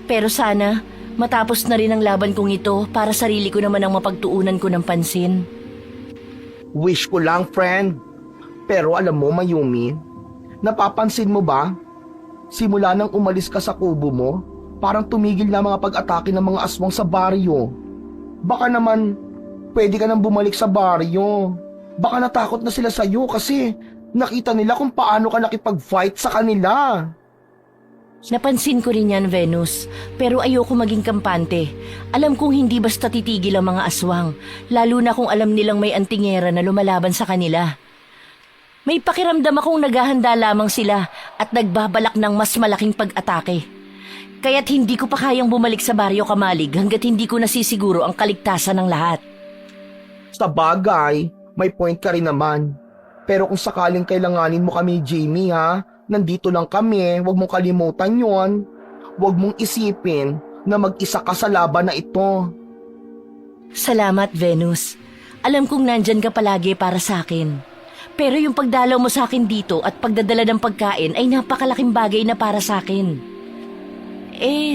Pero sana, matapos na rin ang laban kong ito para sarili ko naman ang mapagtuunan ko ng pansin. Wish ko lang, friend. Pero alam mo, Mayumi, napapansin mo ba? Simula nang umalis ka sa kubo mo, parang tumigil na mga pag-atake ng mga aswang sa baryo. Baka naman, pwede ka nang bumalik sa baryo. Baka natakot na sila sa'yo kasi nakita nila kung paano ka nakipag-fight sa kanila. Napansin ko rin yan, Venus. Pero ayoko maging kampante. Alam kong hindi basta titigil ang mga aswang, lalo na kung alam nilang may antingera na lumalaban sa kanila. May pakiramdam akong naghahanda lamang sila at nagbabalak ng mas malaking pag-atake. Kaya't hindi ko pa kayang bumalik sa Baryo Kamalig hanggat hindi ko nasisiguro ang kaligtasan ng lahat. Sa bagay, may point ka rin naman. Pero kung sakaling kailanganin mo kami, Jamie, ha? Nandito lang kami, huwag mong kalimutan yon. Huwag mong isipin na mag-isa ka sa laban na ito. Salamat, Venus. Alam kong nandyan ka palagi para sa akin. Pero yung pagdalaw mo sa akin dito at pagdadala ng pagkain ay napakalaking bagay na para sa akin.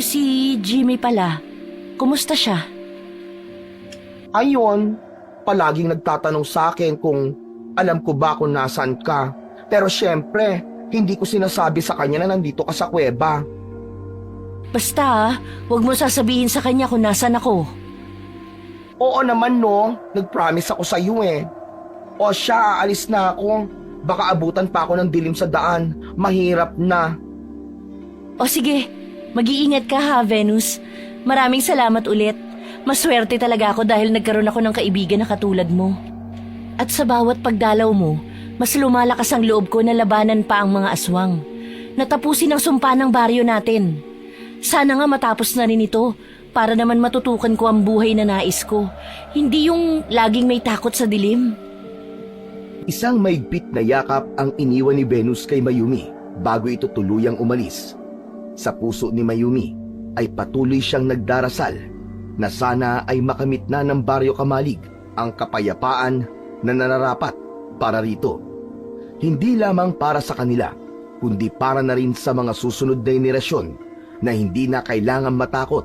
Si Jimmy pala. Kumusta siya? Ayon, palaging nagtatanong sa akin kung alam ko ba kung nasaan ka. Pero syempre, hindi ko sinasabi sa kanya na nandito ka sa kuweba. Basta, huwag mo sasabihin sa kanya kung nasan ako. Oo naman, no. Nag-promise ako sa iyo eh. O siya, aalis na ako. Baka abutan pa ako ng dilim sa daan. Mahirap na. O sige, mag-iingat ka ha, Venus. Maraming salamat ulit. Maswerte talaga ako dahil nagkaroon ako ng kaibigan na katulad mo. At sa bawat pagdalaw mo, mas lumalakas ang loob ko na labanan pa ang mga aswang. Natapusin ang sumpa ng baryo natin. Sana nga matapos na rin ito para naman matutukan ko ang buhay na nais ko. Hindi yung laging may takot sa dilim. Isang maigpit na yakap ang iniwan ni Venus kay Mayumi bago ito tuluyang umalis. Sa puso ni Mayumi ay patuloy siyang nagdarasal na sana ay makamit na ng Baryo Kamalig ang kapayapaan na nararapat para rito. Hindi lamang para sa kanila, kundi para na rin sa mga susunod na henerasyon na hindi na kailangan matakot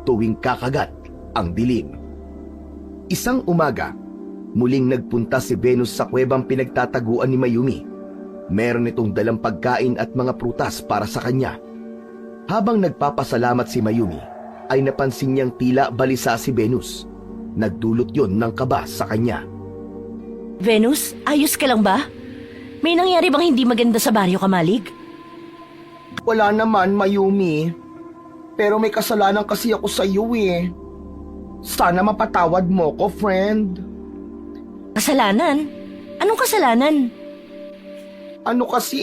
tuwing kakagat ang dilim. Isang umaga, muling nagpunta si Venus sa kuwebang pinagtataguan ni Mayumi. Meron itong dalang pagkain at mga prutas para sa kanya. Habang nagpapasalamat si Mayumi, ay napansin niyang tila balisa si Venus. Nagdulot yon ng kaba sa kanya. Venus, ayos ka lang ba? May nangyari bang hindi maganda sa Baryo Kamalig? Wala naman, Mayumi. Pero may kasalanan kasi ako sa iyo eh. Sana mapatawad mo ko, friend. Kasalanan? Anong kasalanan? Ano kasi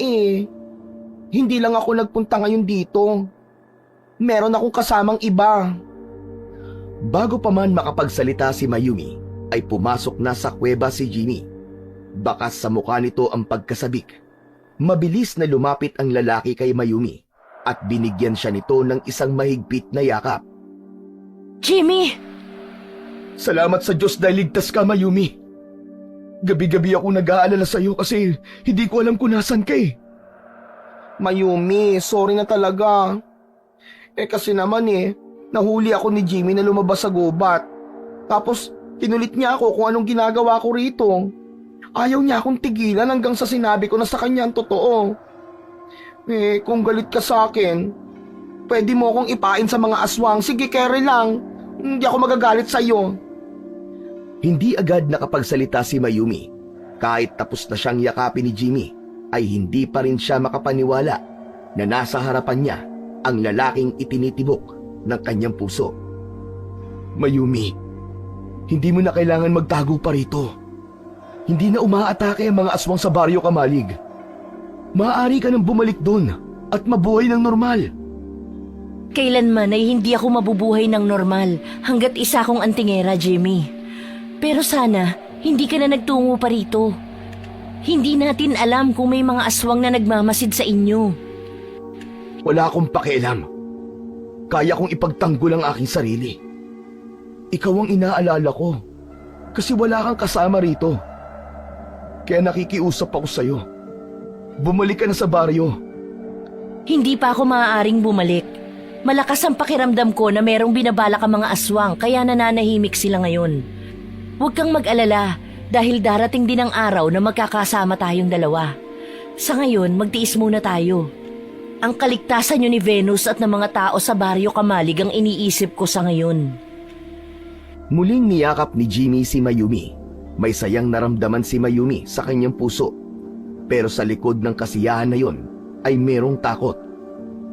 hindi lang ako nagpunta ngayon dito. Meron akong kasamang iba. Bago pa man makapagsalita si Mayumi, ay pumasok na sa kuweba si Jimmy. Bakas sa mukha nito ang pagkasabik. Mabilis na lumapit ang lalaki kay Mayumi at binigyan siya nito ng isang mahigpit na yakap. Jimmy! Salamat sa Diyos dahil ligtas ka, Mayumi. Gabi-gabi ako nag-aalala sa'yo kasi hindi ko alam kung nasan ka eh. Mayumi, sorry na talaga. Kasi naman nahuli ako ni Jimmy na lumabas sa gubat. Tapos, kinulit niya ako kung anong ginagawa ko rito. Ayaw niya akong tigilan hanggang sa sinabi ko na sa kanya ang totoo. Kung galit ka sa akin, pwede mo akong ipain sa mga aswang. Sige, carry lang. Hindi ako magagalit sa'yo. Hindi agad nakapagsalita si Mayumi. Kahit tapos na siyang yakapin ni Jimmy, ay hindi pa rin siya makapaniwala na nasa harapan niya ang lalaking itinitibok ng kanyang puso. Mayumi, hindi mo na kailangan magtago pa rito. Hindi na umaatake ang mga aswang sa Baryo Kamalig. Maaari ka nang bumalik doon at mabuhay ng normal. Kailanman ay hindi ako mabubuhay ng normal hanggat isa akong antingera, Jimmy. Pero sana, hindi ka na nagtungo pa rito. Hindi natin alam kung may mga aswang na nagmamasid sa inyo. Wala akong pakialam. Kaya kong ipagtanggol ang aking sarili. Ikaw ang inaalala ko kasi wala kang kasama rito. Kaya nakikiusap ako sa'yo. Bumalik ka na sa baryo. Hindi pa ako maaaring bumalik. Malakas ang pakiramdam ko na merong binabalak ang mga aswang kaya nananahimik sila ngayon. Huwag kang mag-alala dahil darating din ang araw na magkakasama tayong dalawa. Sa ngayon, magtiis muna tayo. Ang kaligtasan niyo ni Venus at ng mga tao sa Baryo Kamalig ang iniisip ko sa ngayon. Muling niyakap ni Jimmy si Mayumi. May sayang naramdaman si Mayumi sa kanyang puso. Pero sa likod ng kasiyahan na yon ay merong takot.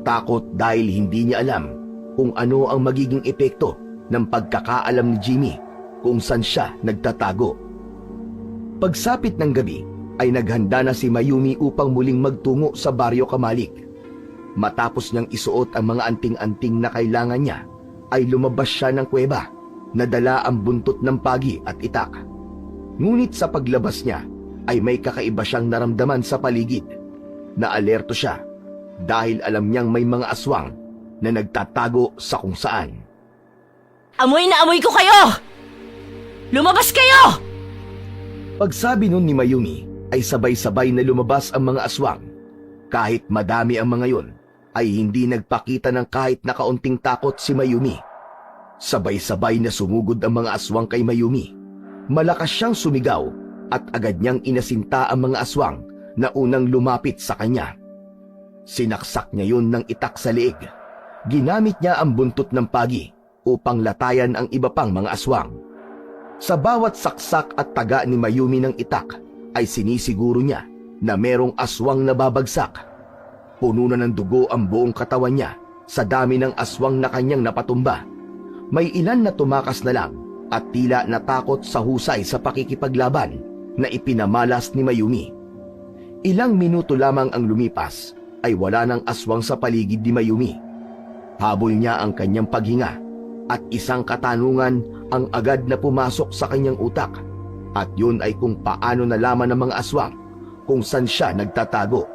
Takot dahil hindi niya alam kung ano ang magiging epekto ng pagkakaalam ni Jimmy kung saan siya nagtatago. Pagsapit ng gabi ay naghanda na si Mayumi upang muling magtungo sa Baryo Kamalig. Matapos niyang isuot ang mga anting-anting na kailangan niya, ay lumabas siya ng kuweba na dala ang buntot ng pagi at itak. Ngunit sa paglabas niya ay may kakaiba siyang naramdaman sa paligid. Naalerto siya dahil alam niyang may mga aswang na nagtatago sa kung saan. Amoy na amoy ko kayo! Lumabas kayo! Pagsabi nun ni Mayumi ay sabay-sabay na lumabas ang mga aswang. Kahit madami ang mga yon, ay hindi nagpakita ng kahit na kaunting takot si Mayumi. Sabay-sabay na sumugod ang mga aswang kay Mayumi. Malakas siyang sumigaw at agad niyang inasinta ang mga aswang na unang lumapit sa kanya. Sinaksak niya yun ng itak sa leeg. Ginamit niya ang buntot ng pagi upang latayan ang iba pang mga aswang. Sa bawat saksak at taga ni Mayumi ng itak ay sinisiguro niya na merong aswang na babagsak. Puno na ng dugo ang buong katawan niya sa dami ng aswang na kanyang napatumba. May ilan na tumakas na lang at tila natakot sa husay sa pakikipaglaban na ipinamalas ni Mayumi. Ilang minuto lamang ang lumipas ay wala ng aswang sa paligid ni Mayumi. Habol niya ang kanyang paghinga at isang katanungan ang agad na pumasok sa kanyang utak. At yun ay kung paano nalaman ng mga aswang kung saan siya nagtatago.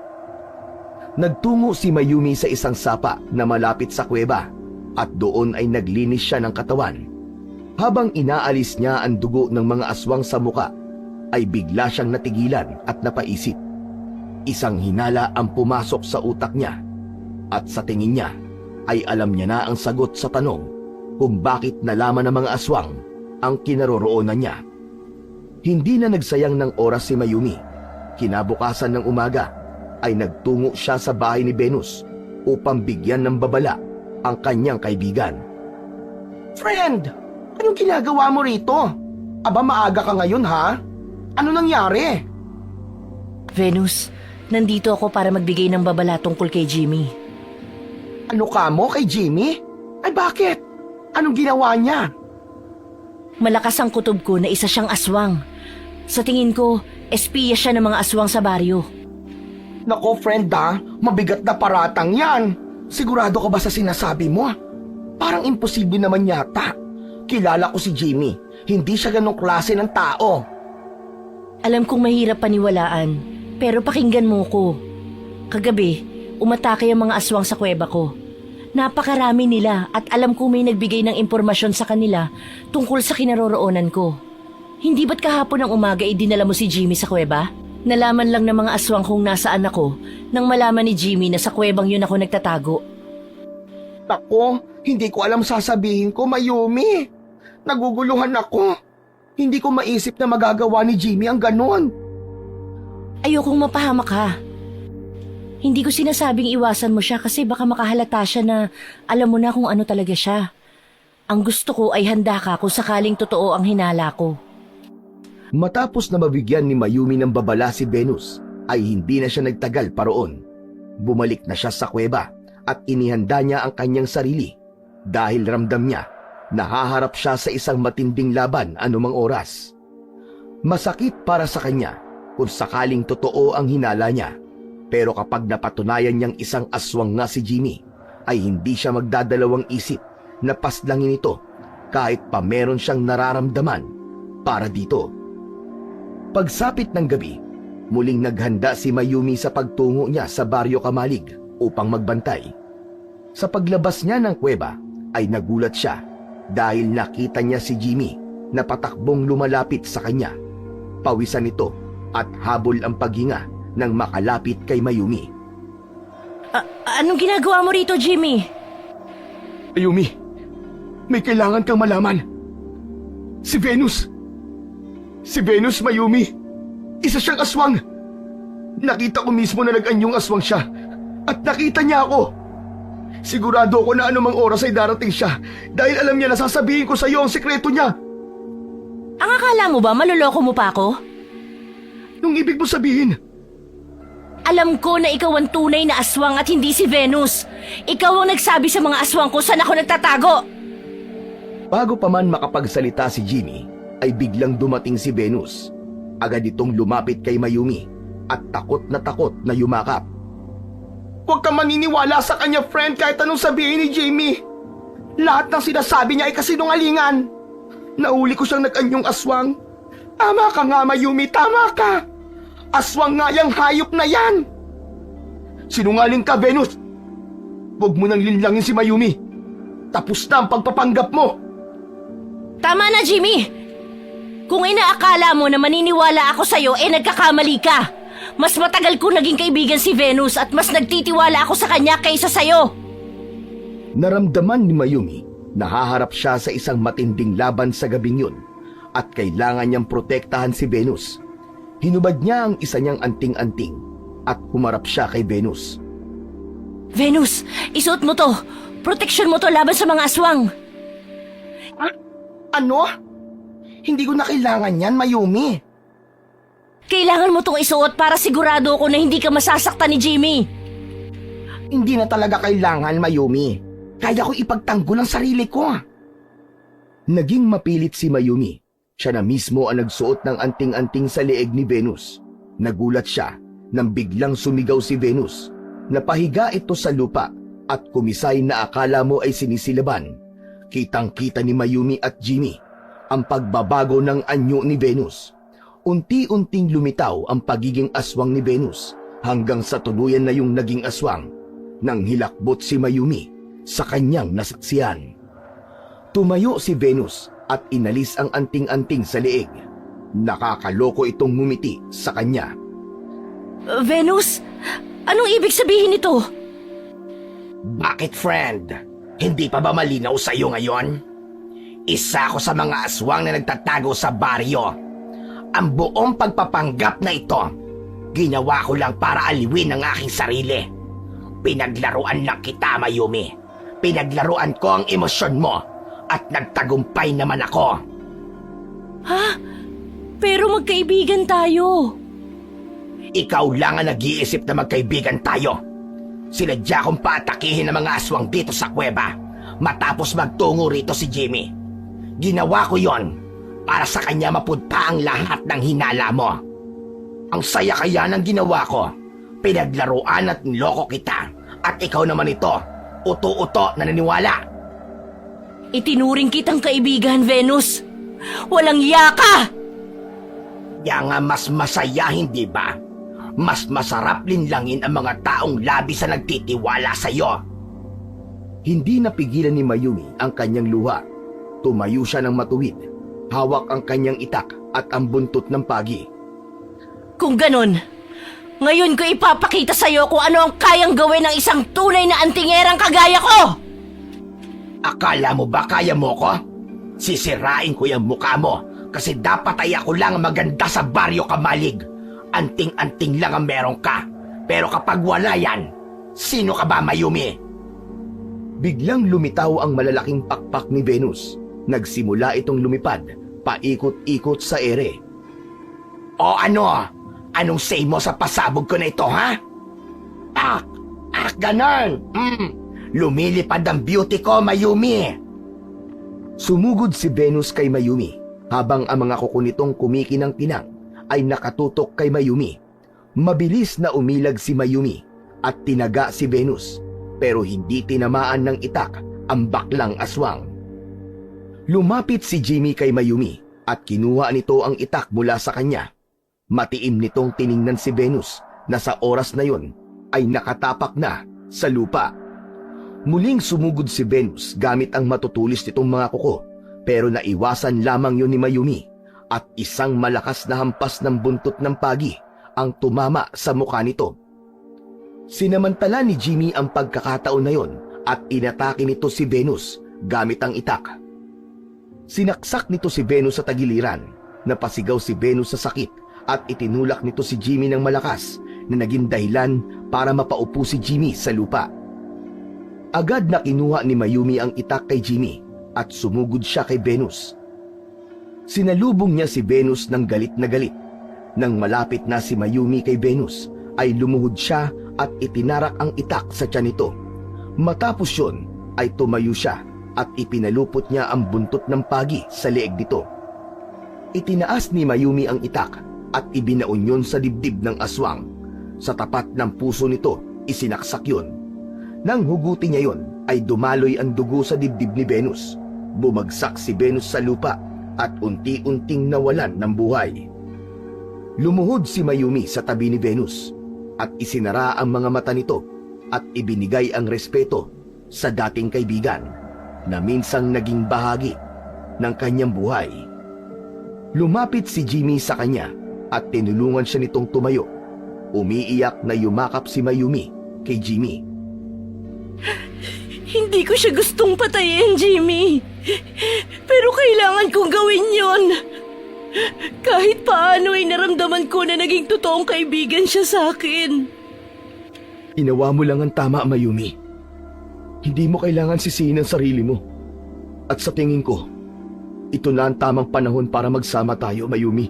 Nagtungo si Mayumi sa isang sapa na malapit sa kuweba at doon ay naglinis siya ng katawan. Habang inaalis niya ang dugo ng mga aswang sa muka, ay bigla siyang natigilan at napaisip. Isang hinala ang pumasok sa utak niya at sa tingin niya ay alam niya na ang sagot sa tanong kung bakit nalaman ng mga aswang ang kinaroroonan niya. Hindi na nagsayang ng oras si Mayumi. Kinabukasan ng umaga ay nagtungo siya sa bahay ni Venus upang bigyan ng babala ang kanyang kaibigan. Friend, anong ginagawa mo rito? Aba, maaga ka ngayon ha? Ano nangyari? Venus, nandito ako para magbigay ng babala tungkol kay Jimmy. Ano ka mo kay Jimmy? Ay bakit? Anong ginawa niya? Malakas ang kutob ko na isa siyang aswang. Sa tingin ko, espiya siya ng mga aswang sa baryo. Nako friend ha, mabigat na paratang yan. Sigurado ka ba sa sinasabi mo? Parang imposible naman yata. Kilala ko si Jimmy. Hindi siya ganong klase ng tao. Alam kong mahirap paniwalaan, pero pakinggan mo ko. Kagabi, umatake ang mga aswang sa kuweba ko. Napakarami nila at alam ko may nagbigay ng impormasyon sa kanila tungkol sa kinaroroonan ko. Hindi ba't kahapon ng umaga dinala mo si Jimmy sa kuweba? Nalaman lang ng mga aswang kung nasaan ako nang malaman ni Jimmy na sa kuwebang yun ako nagtatago. Ako, hindi ko alam sasabihin ko, Mayumi. Naguguluhan ako. Hindi ko maisip na magagawa ni Jimmy ang ganon. Ayokong mapahamak ka. Hindi ko sinasabing iwasan mo siya kasi baka makahalata siya na alam mo na kung ano talaga siya. Ang gusto ko ay handa ka kung sakaling totoo ang hinala ko. Matapos na mabigyan ni Mayumi ng babala si Venus, ay hindi na siya nagtagal paroon. Bumalik na siya sa kuweba at inihanda niya ang kanyang sarili dahil ramdam niya nahaharap siya sa isang matinding laban anumang oras. Masakit para sa kanya kung sakaling totoo ang hinala niya. Pero kapag napatunayan niyang isang aswang nga si Jimmy, ay hindi siya magdadalawang isip na paslangin ito kahit pa meron siyang nararamdaman para dito. Pagsapit ng gabi, muling naghanda si Mayumi sa pagtungo niya sa Baryo Kamalig upang magbantay. Sa paglabas niya ng kuweba ay nagulat siya dahil nakita niya si Jimmy na patakbong lumalapit sa kanya. Pawisan ito at habol ang paghinga nang makalapit kay Mayumi. Anong ginagawa mo rito, Jimmy? Mayumi, may kailangan kang malaman. Si Venus! Si Venus, Mayumi! Isa siyang aswang! Nakita ko mismo na nag-anyong aswang siya at nakita niya ako. Sigurado ko na anumang oras ay darating siya dahil alam niya na sasabihin ko sa iyo ang sikreto niya. Ang akala mo ba maluloko mo pa ako? Nung ibig mo sabihin? Alam ko na ikaw ang tunay na aswang at hindi si Venus. Ikaw ang nagsabi sa mga aswang ko saan ako nagtatago. Bago pa man makapagsalita si Jimmy, ay biglang dumating si Venus. Agad itong lumapit kay Mayumi at takot na yumakap. Huwag kang maniniwala sa kanya, friend, kahit anong sabihin ni Jimmy. Lahat ng sinasabi niya ay kasinungalingan. Nahuli ko siyang nag-anyong aswang. Tama ka nga, Mayumi, tama ka. Aswang nga yung hayop na yan. Sinungaling ka, Venus! Huwag mo nang linlangin si Mayumi. Tapos na ang pagpapanggap mo. Tama na, Jimmy! Kung inaakala mo na maniniwala ako sa'yo, nagkakamali ka. Mas matagal ko naging kaibigan si Venus at mas nagtitiwala ako sa kanya kaysa sa'yo. Naramdaman ni Mayumi na haharap siya sa isang matinding laban sa gabing yun at kailangan niyang protektahan si Venus. Hinubad niya ang isa niyang anting-anting at humarap siya kay Venus. Venus, isuot mo to. Proteksyon mo to laban sa mga aswang. Ano? Hindi ko na kailangan yan, Mayumi. Kailangan mo tong isuot para sigurado ako na hindi ka masasaktan ni Jimmy. Hindi na talaga kailangan, Mayumi. Kaya ko ipagtanggol ang sarili ko. Naging mapilit si Mayumi. Siya na mismo ang nagsuot ng anting-anting sa leeg ni Venus. Nagulat siya nang biglang sumigaw si Venus. Napahiga ito sa lupa at kumisay na akala mo ay sinisilaban. Kitang-kita ni Mayumi at Jimmy ang pagbabago ng anyo ni Venus. Unti-unting lumitaw ang pagiging aswang ni Venus hanggang sa tuluyan na yung naging aswang nang hilakbot si Mayumi sa kanyang nasaksihan. Tumayo si Venus at inalis ang anting-anting sa leeg. Nakakaloko itong ngumiti sa kanya. Venus, anong ibig sabihin nito? Bakit, friend? Hindi pa ba malinaw sa iyo ngayon? Isa ako sa mga aswang na nagtatago sa baryo. Ang buong pagpapanggap na ito, ginawa ko lang para aliwin ang aking sarili. Pinaglaruan lang kita, Mayumi. Pinaglaruan ko ang emosyon mo at nagtagumpay naman ako. Ha? Pero magkaibigan tayo. Ikaw lang ang nag-iisip na magkaibigan tayo. Sinadya kong paatakihin ang mga aswang dito sa kuweba matapos magtungo rito si Jimmy. Ginawa ko yon para sa kanya mapunta ang lahat ng hinala mo. Ang saya kaya ng ginawa ko. Pinaglaruan at niloko kita at ikaw naman ito, uto-uto na naniwala. Itinuring kitang kaibigan, Venus. Walang yaka! Kaya nga mas masaya, hindi ba? Mas masarap linlangin ang mga taong labis na nagtitiwala sa'yo. Hindi napigilan ni Mayumi ang kanyang luha. Tumayo siya ng matuwid. Hawak ang kanyang itak at ang buntot ng pagi. Kung ganun, ngayon ko ipapakita sa'yo kung ano ang kayang gawin ng isang tunay na antingerang kagaya ko! Akala mo ba kaya mo ko? Sisirain ko yung mukha mo kasi dapat ay ako lang ang maganda sa baryo Kamalig. Anting-anting lang ang meron ka. Pero kapag wala yan, sino ka ba, Mayumi? Biglang lumitaw ang malalaking pakpak ni Venus. Nagsimula itong lumipad, paikot-ikot sa ere. O ano? Anong say mo sa pasabog ko na ito, ha? Ganon. Lumilipad ang beauty ko, Mayumi. Sumugod si Venus kay Mayumi habang ang mga kuko nitong kumikinang-kinang ay nakatutok kay Mayumi. Mabilis na umilag si Mayumi at tinaga si Venus pero hindi tinamaan ng itak ang baklang aswang. Lumapit si Jimmy kay Mayumi at kinuha nito ang itak mula sa kanya. Matiim nitong tiningnan si Venus na sa oras na yon ay nakatapak na sa lupa. Muling sumugod si Venus gamit ang matutulis nitong mga kuko pero naiwasan lamang yon ni Mayumi at isang malakas na hampas ng buntot ng pagi ang tumama sa mukha nito. Sinamantala ni Jimmy ang pagkakataon na yon at inatake nito si Venus gamit ang itak. Sinaksak nito si Venus sa tagiliran, napasigaw si Venus sa sakit at itinulak nito si Jimmy ng malakas na naging dahilan para mapaupo si Jimmy sa lupa. Agad na kinuha ni Mayumi ang itak kay Jimmy at sumugod siya kay Venus. Sinalubong niya si Venus ng galit na galit. Nang malapit na si Mayumi kay Venus, ay lumuhod siya at itinarak ang itak sa tiyan nito. Matapos yun, ay tumayo siya at ipinalupot niya ang buntot ng pagi sa leeg nito. Itinaas ni Mayumi ang itak at ibinaon yun sa dibdib ng aswang. Sa tapat ng puso nito, isinaksak yun. Nang hugutin niya yun, ay dumaloy ang dugo sa dibdib ni Venus. Bumagsak si Venus sa lupa at unti-unting nawalan ng buhay. Lumuhod si Mayumi sa tabi ni Venus at isinara ang mga mata nito at ibinigay ang respeto sa dating kaibigan na minsang naging bahagi ng kanyang buhay. Lumapit si Jimmy sa kanya at tinulungan siya nitong tumayo. Umiiyak na yumakap si Mayumi kay Jimmy. Hindi ko siya gustong patayin, Jimmy. Pero kailangan kong gawin yon. Kahit paano ay naramdaman ko na naging totoong kaibigan siya sa akin. Inawa mo lang ang tama, Mayumi. Hindi mo kailangan sisihin ang sarili mo. At sa tingin ko, ito na ang tamang panahon para magsama tayo, Mayumi.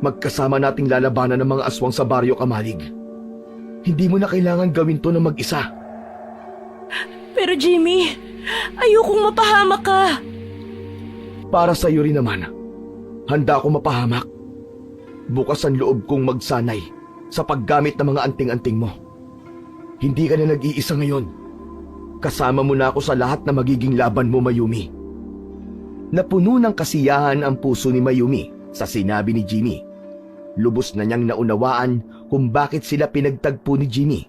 Magkasama nating lalabanan ng mga aswang sa baryo Kamalig. Hindi mo na kailangan gawin to na mag-isa. Pero Jimmy, ayokong mapahamak ka. Para sa iyo rin naman, handa ako mapahamak. Bukas ang loob kong magsanay sa paggamit ng mga anting-anting mo. Hindi ka na nag-iisa ngayon. Kasama mo na ako sa lahat na magiging laban mo, Mayumi. Napuno ng kasiyahan ang puso ni Mayumi sa sinabi ni Jimmy. Lubos na niyang naunawaan kung bakit sila pinagtagpo ni Jimmy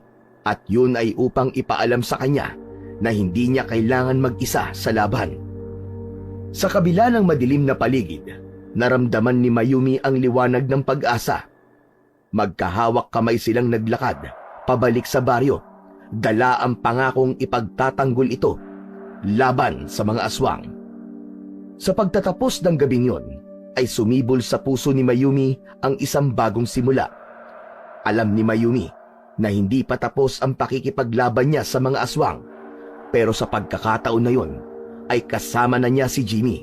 at yun ay upang ipaalam sa kanya na hindi niya kailangan mag-isa sa laban. Sa kabila ng madilim na paligid, naramdaman ni Mayumi ang liwanag ng pag-asa. Magkahawak kamay silang naglakad pabalik sa baryo. Dala ang pangakong ipagtatanggol ito laban sa mga aswang. Sa pagtatapos ng gabing yon, ay sumibol sa puso ni Mayumi ang isang bagong simula. Alam ni Mayumi na hindi pa tapos ang pakikipaglaban niya sa mga aswang, pero sa pagkakataon na yon ay kasama na niya si Jimmy.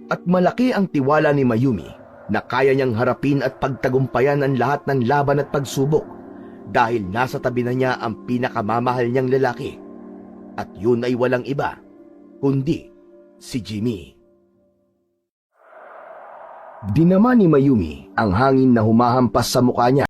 At malaki ang tiwala ni Mayumi na kaya niyang harapin at pagtagumpayan ang lahat ng laban at pagsubok dahil nasa tabi na niya ang pinakamamahal niyang lalaki. At yun ay walang iba kundi si Jimmy. Dinama ni Mayumi ang hangin na humahampas sa mukha niya